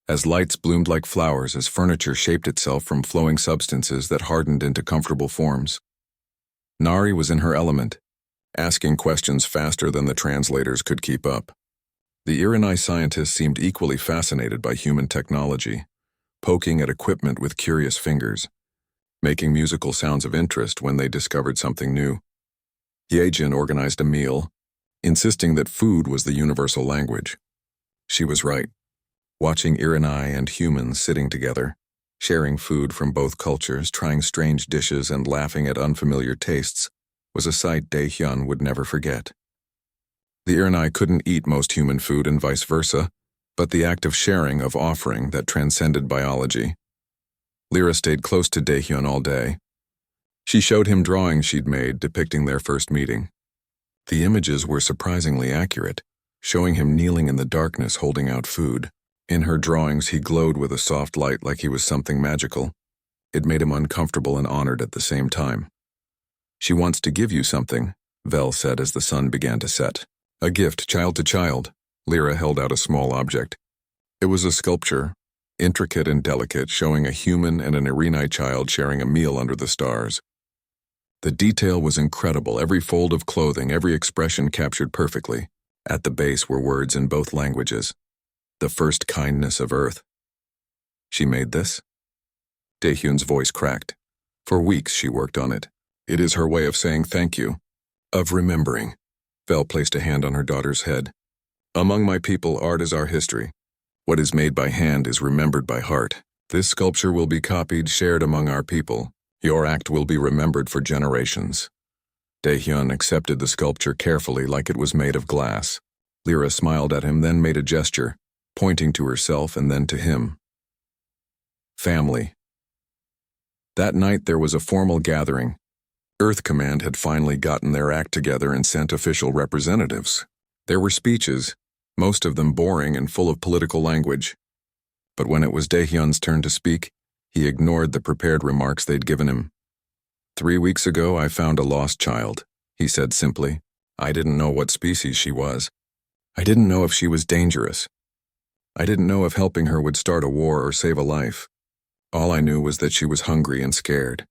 As lights bloomed like flowers, as furniture shaped itself from flowing substances that hardened into comfortable forms. Nari was in her element, asking questions faster than the translators could keep up. The Irinai scientists seemed equally fascinated by human technology, poking at equipment with curious fingers, making musical sounds of interest when they discovered something new. Yejin organized a meal, insisting that food was the universal language. She was right. Watching Irinai and humans sitting together, sharing food from both cultures, trying strange dishes and laughing at unfamiliar tastes, was a sight Daehyun would never forget. The Irinai couldn't eat most human food and vice versa, but the act of sharing, of offering, that transcended biology. Lyra stayed close to Daehyun all day. She showed him drawings she'd made depicting their first meeting. The images were surprisingly accurate, showing him kneeling in the darkness holding out food. In her drawings, he glowed with a soft light like he was something magical. It made him uncomfortable and honored at the same time. "She wants to give you something," Vel said as the sun began to set. "A gift, child to child." Lyra held out a small object. It was a sculpture, intricate and delicate, showing a human and an Irinai child sharing a meal under the stars. The detail was incredible, every fold of clothing, every expression captured perfectly. At the base were words in both languages. The first kindness of Earth. "She made this?" Daehyun's voice cracked. For weeks she worked on it. It is her way of saying thank you, of remembering. Vel placed a hand on her daughter's head. "Among my people, art is our history. What is made by hand is remembered by heart. This sculpture will be copied, shared among our people. Your act will be remembered for generations." Daehyun accepted the sculpture carefully like it was made of glass. Lyra smiled at him, then made a gesture, pointing to herself and then to him. Family. That night there was a formal gathering. Earth Command had finally gotten their act together and sent official representatives. There were speeches, most of them boring and full of political language. But when it was Daehyun's turn to speak, he ignored the prepared remarks they'd given him. 3 weeks ago I found a lost child," he said simply. "I didn't know what species she was. I didn't know if she was dangerous. I didn't know if helping her would start a war or save a life. All I knew was that she was hungry and scared.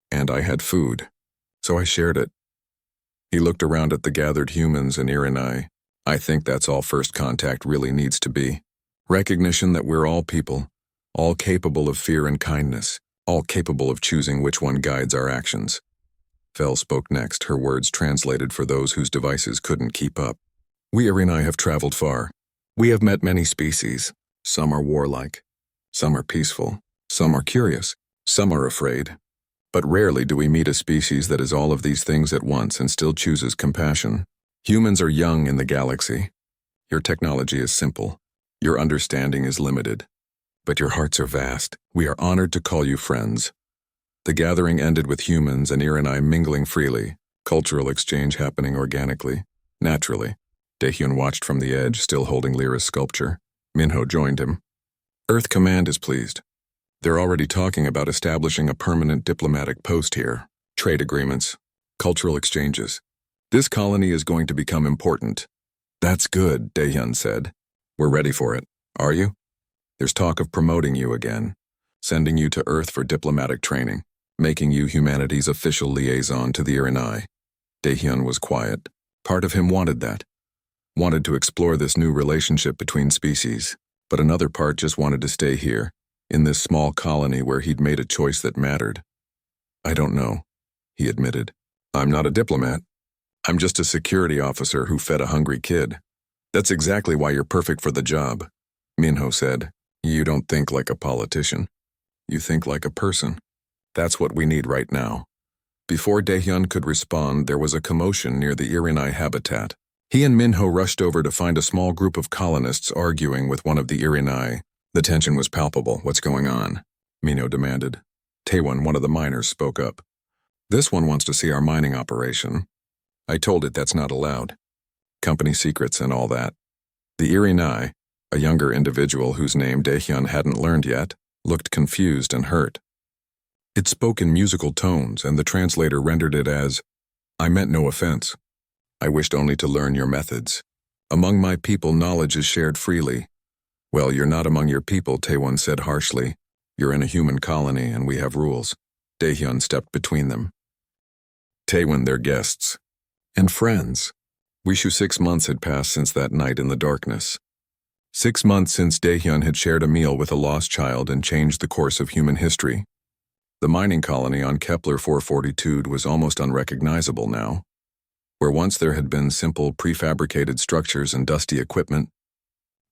And I had food. So I shared it." He looked around at the gathered humans and Irinai. "I think that's all first contact really needs to be. Recognition that we're all people, all capable of fear and kindness, all capable of choosing which one guides our actions." Vel spoke next, her words translated for those whose devices couldn't keep up. "We Irinai have traveled far. We have met many species. Some are warlike. Some are peaceful. Some are curious. Some are afraid. But rarely do we meet a species that is all of these things at once and still chooses compassion. Humans are young in the galaxy. Your technology is simple. Your understanding is limited. But your hearts are vast. We are honored to call you friends." The gathering ended with humans and Irinai mingling freely, cultural exchange happening organically, naturally. Daehyun watched from the edge, still holding Lyra's sculpture. Minho joined him. "Earth Command is pleased. They're already talking about establishing a permanent diplomatic post here, trade agreements, cultural exchanges. This colony is going to become important." "That's good," Daehyun said. "We're ready for it. Are you? There's talk of promoting you again, sending you to Earth for diplomatic training, making you humanity's official liaison to the Irinai." Daehyun was quiet. Part of him wanted that. Wanted to explore this new relationship between species, but another part just wanted to stay here, in this small colony where he'd made a choice that mattered. "I don't know," he admitted. "I'm not a diplomat. I'm just a security officer who fed a hungry kid." "That's exactly why you're perfect for the job," Minho said. "You don't think like a politician. You think like a person. That's what we need right now." Before Daehyun could respond, there was a commotion near the Irinai habitat. He and Minho rushed over to find a small group of colonists arguing with one of the Irinai. The tension was palpable. "What's going on?" Minho demanded. Taewon, one of the miners, spoke up. "This one wants to see our mining operation. I told it that's not allowed. Company secrets and all that." The Irinai, a younger individual whose name Daehyun hadn't learned yet, looked confused and hurt. It spoke in musical tones, and the translator rendered it as, "I meant no offense. I wished only to learn your methods. Among my people, knowledge is shared freely." "Well, you're not among your people," Taewon said harshly. "You're in a human colony, and we have rules." Daehyun stepped between them. "Taewon, they're guests. And friends. We knew 6 months had passed since that night in the darkness. 6 months since Daehyun had shared a meal with a lost child and changed the course of human history. The mining colony on Kepler 442 was almost unrecognizable now. Where once there had been simple prefabricated structures and dusty equipment,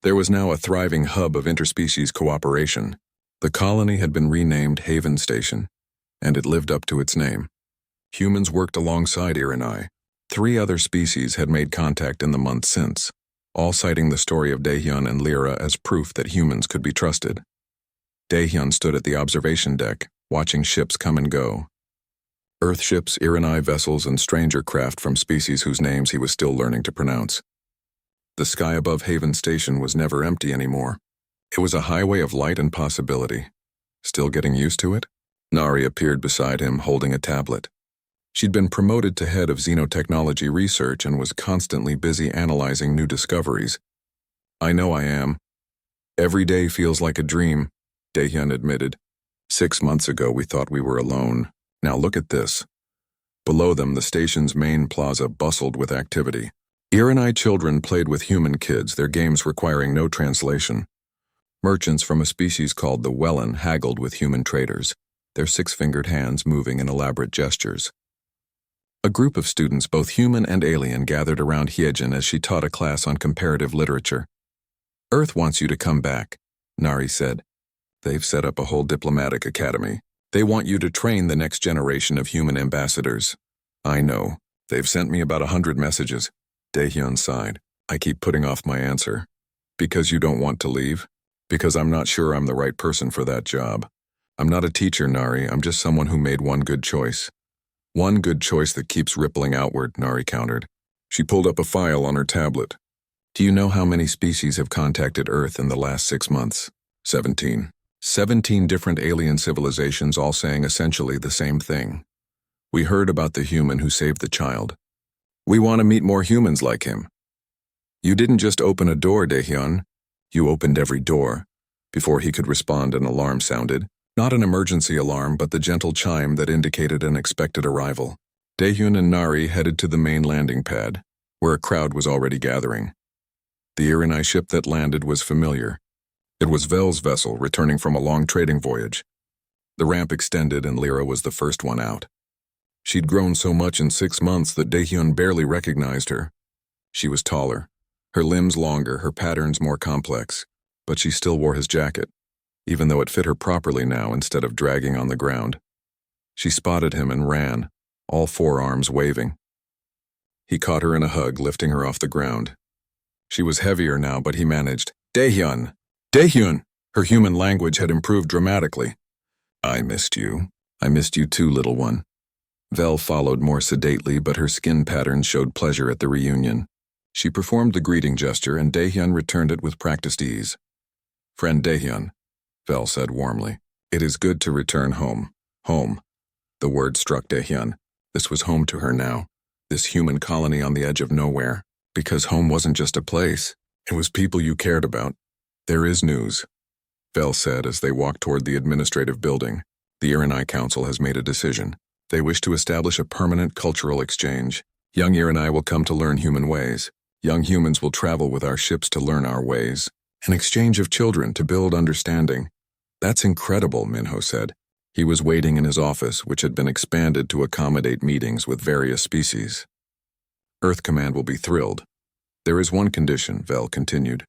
there was now a thriving hub of interspecies cooperation. The colony had been renamed Haven Station, and it lived up to its name. Humans worked alongside Irinai. 3 other species had made contact in the months since, all citing the story of Daehyun and Lyra as proof that humans could be trusted. Daehyun stood at the observation deck, watching ships come and go. Earth ships, Irinai vessels, and stranger craft from species whose names he was still learning to pronounce. The sky above Haven Station was never empty anymore. It was a highway of light and possibility. Still getting used to it? Nari appeared beside him, holding a tablet. She'd been promoted to head of xenotechnology research and was constantly busy analyzing new discoveries. I know I am. Every day feels like a dream, Daehyun admitted. 6 months ago we thought we were alone. Now look at this. Below them, the station's main plaza bustled with activity. Irinai children played with human kids, their games requiring no translation. Merchants from a species called the Wellan haggled with human traders, their 6-fingered hands moving in elaborate gestures. A group of students, both human and alien, gathered around Hyejin as she taught a class on comparative literature. Earth wants you to come back, Nari said. They've set up a whole diplomatic academy. They want you to train the next generation of human ambassadors. I know. They've sent me about 100 messages. Daehyun sighed. I keep putting off my answer. Because you don't want to leave? Because I'm not sure I'm the right person for that job. I'm not a teacher, Nari. I'm just someone who made one good choice. One good choice that keeps rippling outward, Nari countered. She pulled up a file on her tablet. Do you know how many species have contacted Earth in the last 6 months? 17. 17 different alien civilizations, all saying essentially the same thing. We heard about the human who saved the child. We want to meet more humans like him. You didn't just open a door, Daehyun. You opened every door. Before he could respond, an alarm sounded. Not an emergency alarm, but the gentle chime that indicated an expected arrival. Daehyun and Nari headed to the main landing pad, where a crowd was already gathering. The Irinai ship that landed was familiar. It was Vel's vessel returning from a long trading voyage. The ramp extended and Lyra was the first one out. She'd grown so much in 6 months that Daehyun barely recognized her. She was taller, her limbs longer, her patterns more complex, but she still wore his jacket, even though it fit her properly now instead of dragging on the ground. She spotted him and ran, all 4 arms waving. He caught her in a hug, lifting her off the ground. She was heavier now, but he managed. Daehyun! Daehyun! Her human language had improved dramatically. I missed you. I missed you too, little one. Vel followed more sedately, but her skin patterns showed pleasure at the reunion. She performed the greeting gesture, and Daehyun returned it with practiced ease. Friend Daehyun, Vel said warmly. It is good to return home. Home. The word struck Daehyun. This was home to her now. This human colony on the edge of nowhere. Because home wasn't just a place. It was people you cared about. There is news, Vel said as they walked toward the administrative building. The Irinai Council has made a decision. They wish to establish a permanent cultural exchange. Young Irinai will come to learn human ways. Young humans will travel with our ships to learn our ways. An exchange of children to build understanding. That's incredible, Minho said. He was waiting in his office, which had been expanded to accommodate meetings with various species. Earth Command will be thrilled. There is one condition, Vel continued.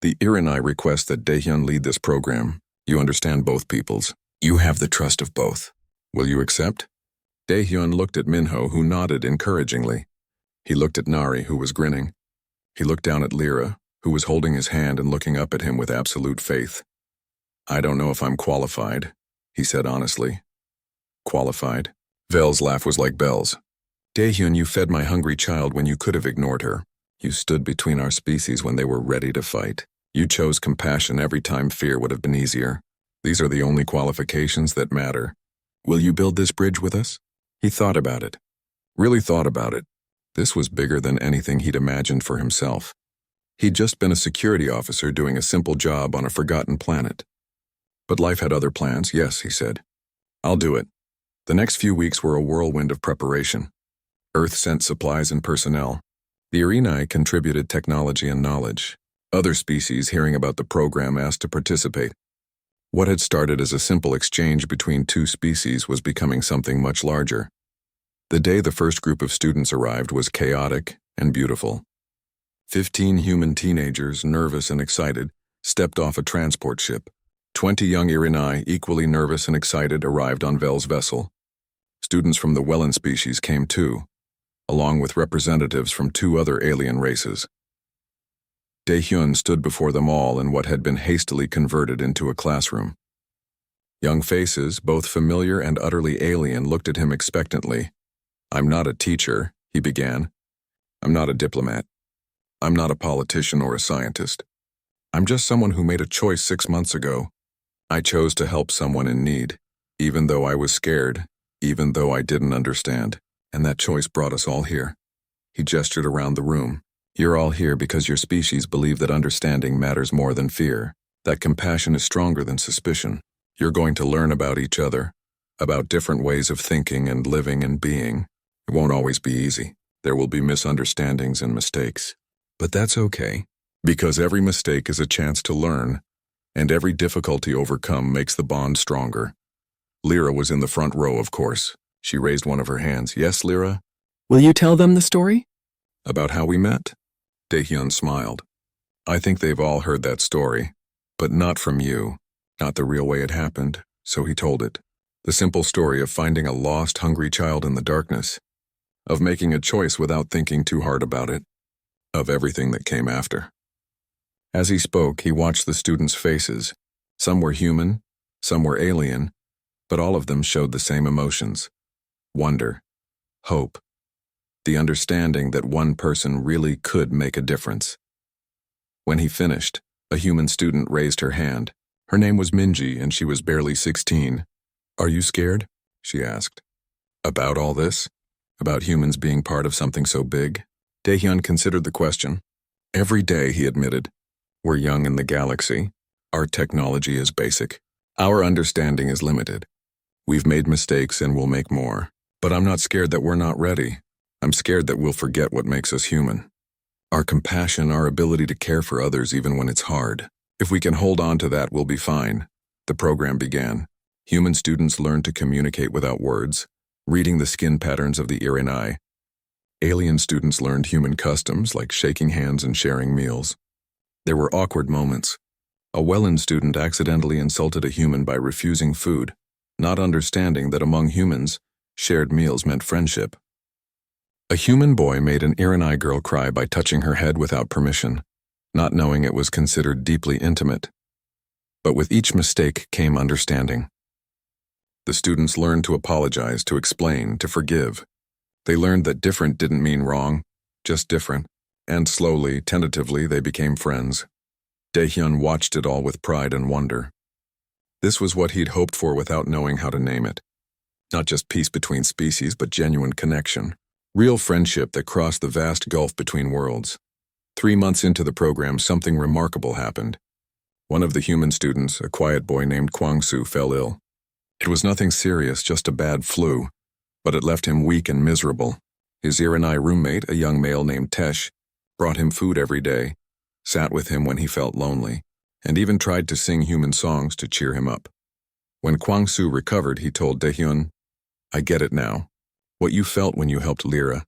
The Irinai request that Daehyun lead this program. You understand both peoples. You have the trust of both. Will you accept? Daehyun looked at Minho, who nodded encouragingly. He looked at Nari, who was grinning. He looked down at Lyra, who was holding his hand and looking up at him with absolute faith. I don't know if I'm qualified, he said honestly. Qualified? Vel's laugh was like bells. Daehyun, you fed my hungry child when you could have ignored her. You stood between our species when they were ready to fight. You chose compassion every time fear would have been easier. These are the only qualifications that matter. Will you build this bridge with us? He thought about it. Really thought about it. This was bigger than anything he'd imagined for himself. He'd just been a security officer doing a simple job on a forgotten planet. But life had other plans, yes, he said. I'll do it. The next few weeks were a whirlwind of preparation. Earth sent supplies and personnel. The Irinai contributed technology and knowledge. Other species, hearing about the program, asked to participate. What had started as a simple exchange between two species was becoming something much larger. The day the first group of students arrived was chaotic and beautiful. 15 human teenagers, nervous and excited, stepped off a transport ship. 20 young Irinai, equally nervous and excited, arrived on Vel's vessel. Students from the Welland species came too, along with representatives from 2 other alien races. Daehyun stood before them all in what had been hastily converted into a classroom. Young faces, both familiar and utterly alien, looked at him expectantly. "I'm not a teacher," he began. "I'm not a diplomat. I'm not a politician or a scientist. I'm just someone who made a choice 6 months ago. I chose to help someone in need, even though I was scared, even though I didn't understand, and that choice brought us all here." He gestured around the room. "You're all here because your species believe that understanding matters more than fear, that compassion is stronger than suspicion. You're going to learn about each other, about different ways of thinking and living and being. It won't always be easy. There will be misunderstandings and mistakes. But that's okay, because every mistake is a chance to learn, and every difficulty overcome makes the bond stronger." Lyra was in the front row, of course. She raised one of her hands. "Yes, Lyra?" "Will you tell them the story?" "About how we met?" Daehyun smiled. "I think they've all heard that story, but not from you, not the real way it happened," so he told it. The simple story of finding a lost, hungry child in the darkness, of making a choice without thinking too hard about it, of everything that came after. As he spoke, he watched the students' faces. Some were human, some were alien, but all of them showed the same emotions: wonder, hope, the understanding that one person really could make a difference. When he finished, a human student raised her hand. Her name was Minji, and she was barely 16. "Are you scared?" she asked. "About all this? About humans being part of something so big?" Daehyun considered the question. "Every day," he admitted. "We're young in the galaxy. Our technology is basic. Our understanding is limited. We've made mistakes and we'll make more. But I'm not scared that we're not ready. I'm scared that we'll forget what makes us human. Our compassion, our ability to care for others even when it's hard. If we can hold on to that, we'll be fine." The program began. Human students learned to communicate without words, reading the skin patterns of the Irinai. Alien students learned human customs like shaking hands and sharing meals. There were awkward moments. A Welland student accidentally insulted a human by refusing food, not understanding that among humans, shared meals meant friendship. A human boy made an Irinai girl cry by touching her head without permission, not knowing it was considered deeply intimate. But with each mistake came understanding. The students learned to apologize, to explain, to forgive. They learned that different didn't mean wrong, just different, and slowly, tentatively, they became friends. Daehyun watched it all with pride and wonder. This was what he'd hoped for without knowing how to name it. Not just peace between species, but genuine connection. Real friendship that crossed the vast gulf between worlds. 3 months into the program, something remarkable happened. One of the human students, a quiet boy named Kwang-soo, fell ill. It was nothing serious, just a bad flu, but it left him weak and miserable. His Irinai roommate, a young male named Tesh, brought him food every day, sat with him when he felt lonely, and even tried to sing human songs to cheer him up. When Kwang-soo recovered, he told Daehyun, "I get it now. What you felt when you helped Lyra.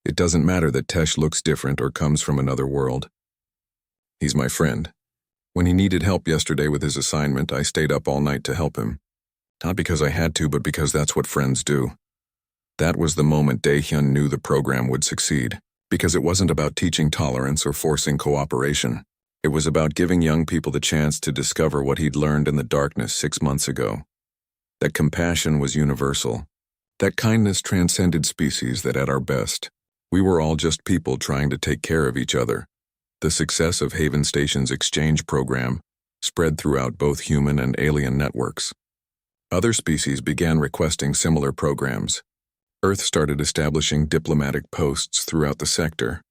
It doesn't matter that Tesh looks different or comes from another world. He's my friend. When he needed help yesterday with his assignment, I stayed up all night to help him. Not because I had to, but because that's what friends do." That was the moment Daehyun knew the program would succeed, because it wasn't about teaching tolerance or forcing cooperation. It was about giving young people the chance to discover what he'd learned in the darkness 6 months ago. That compassion was universal. That kindness transcended species, that at our best, we were all just people trying to take care of each other. The success of Haven Station's exchange program spread throughout both human and alien networks. Other species began requesting similar programs. Earth started establishing diplomatic posts throughout the sector.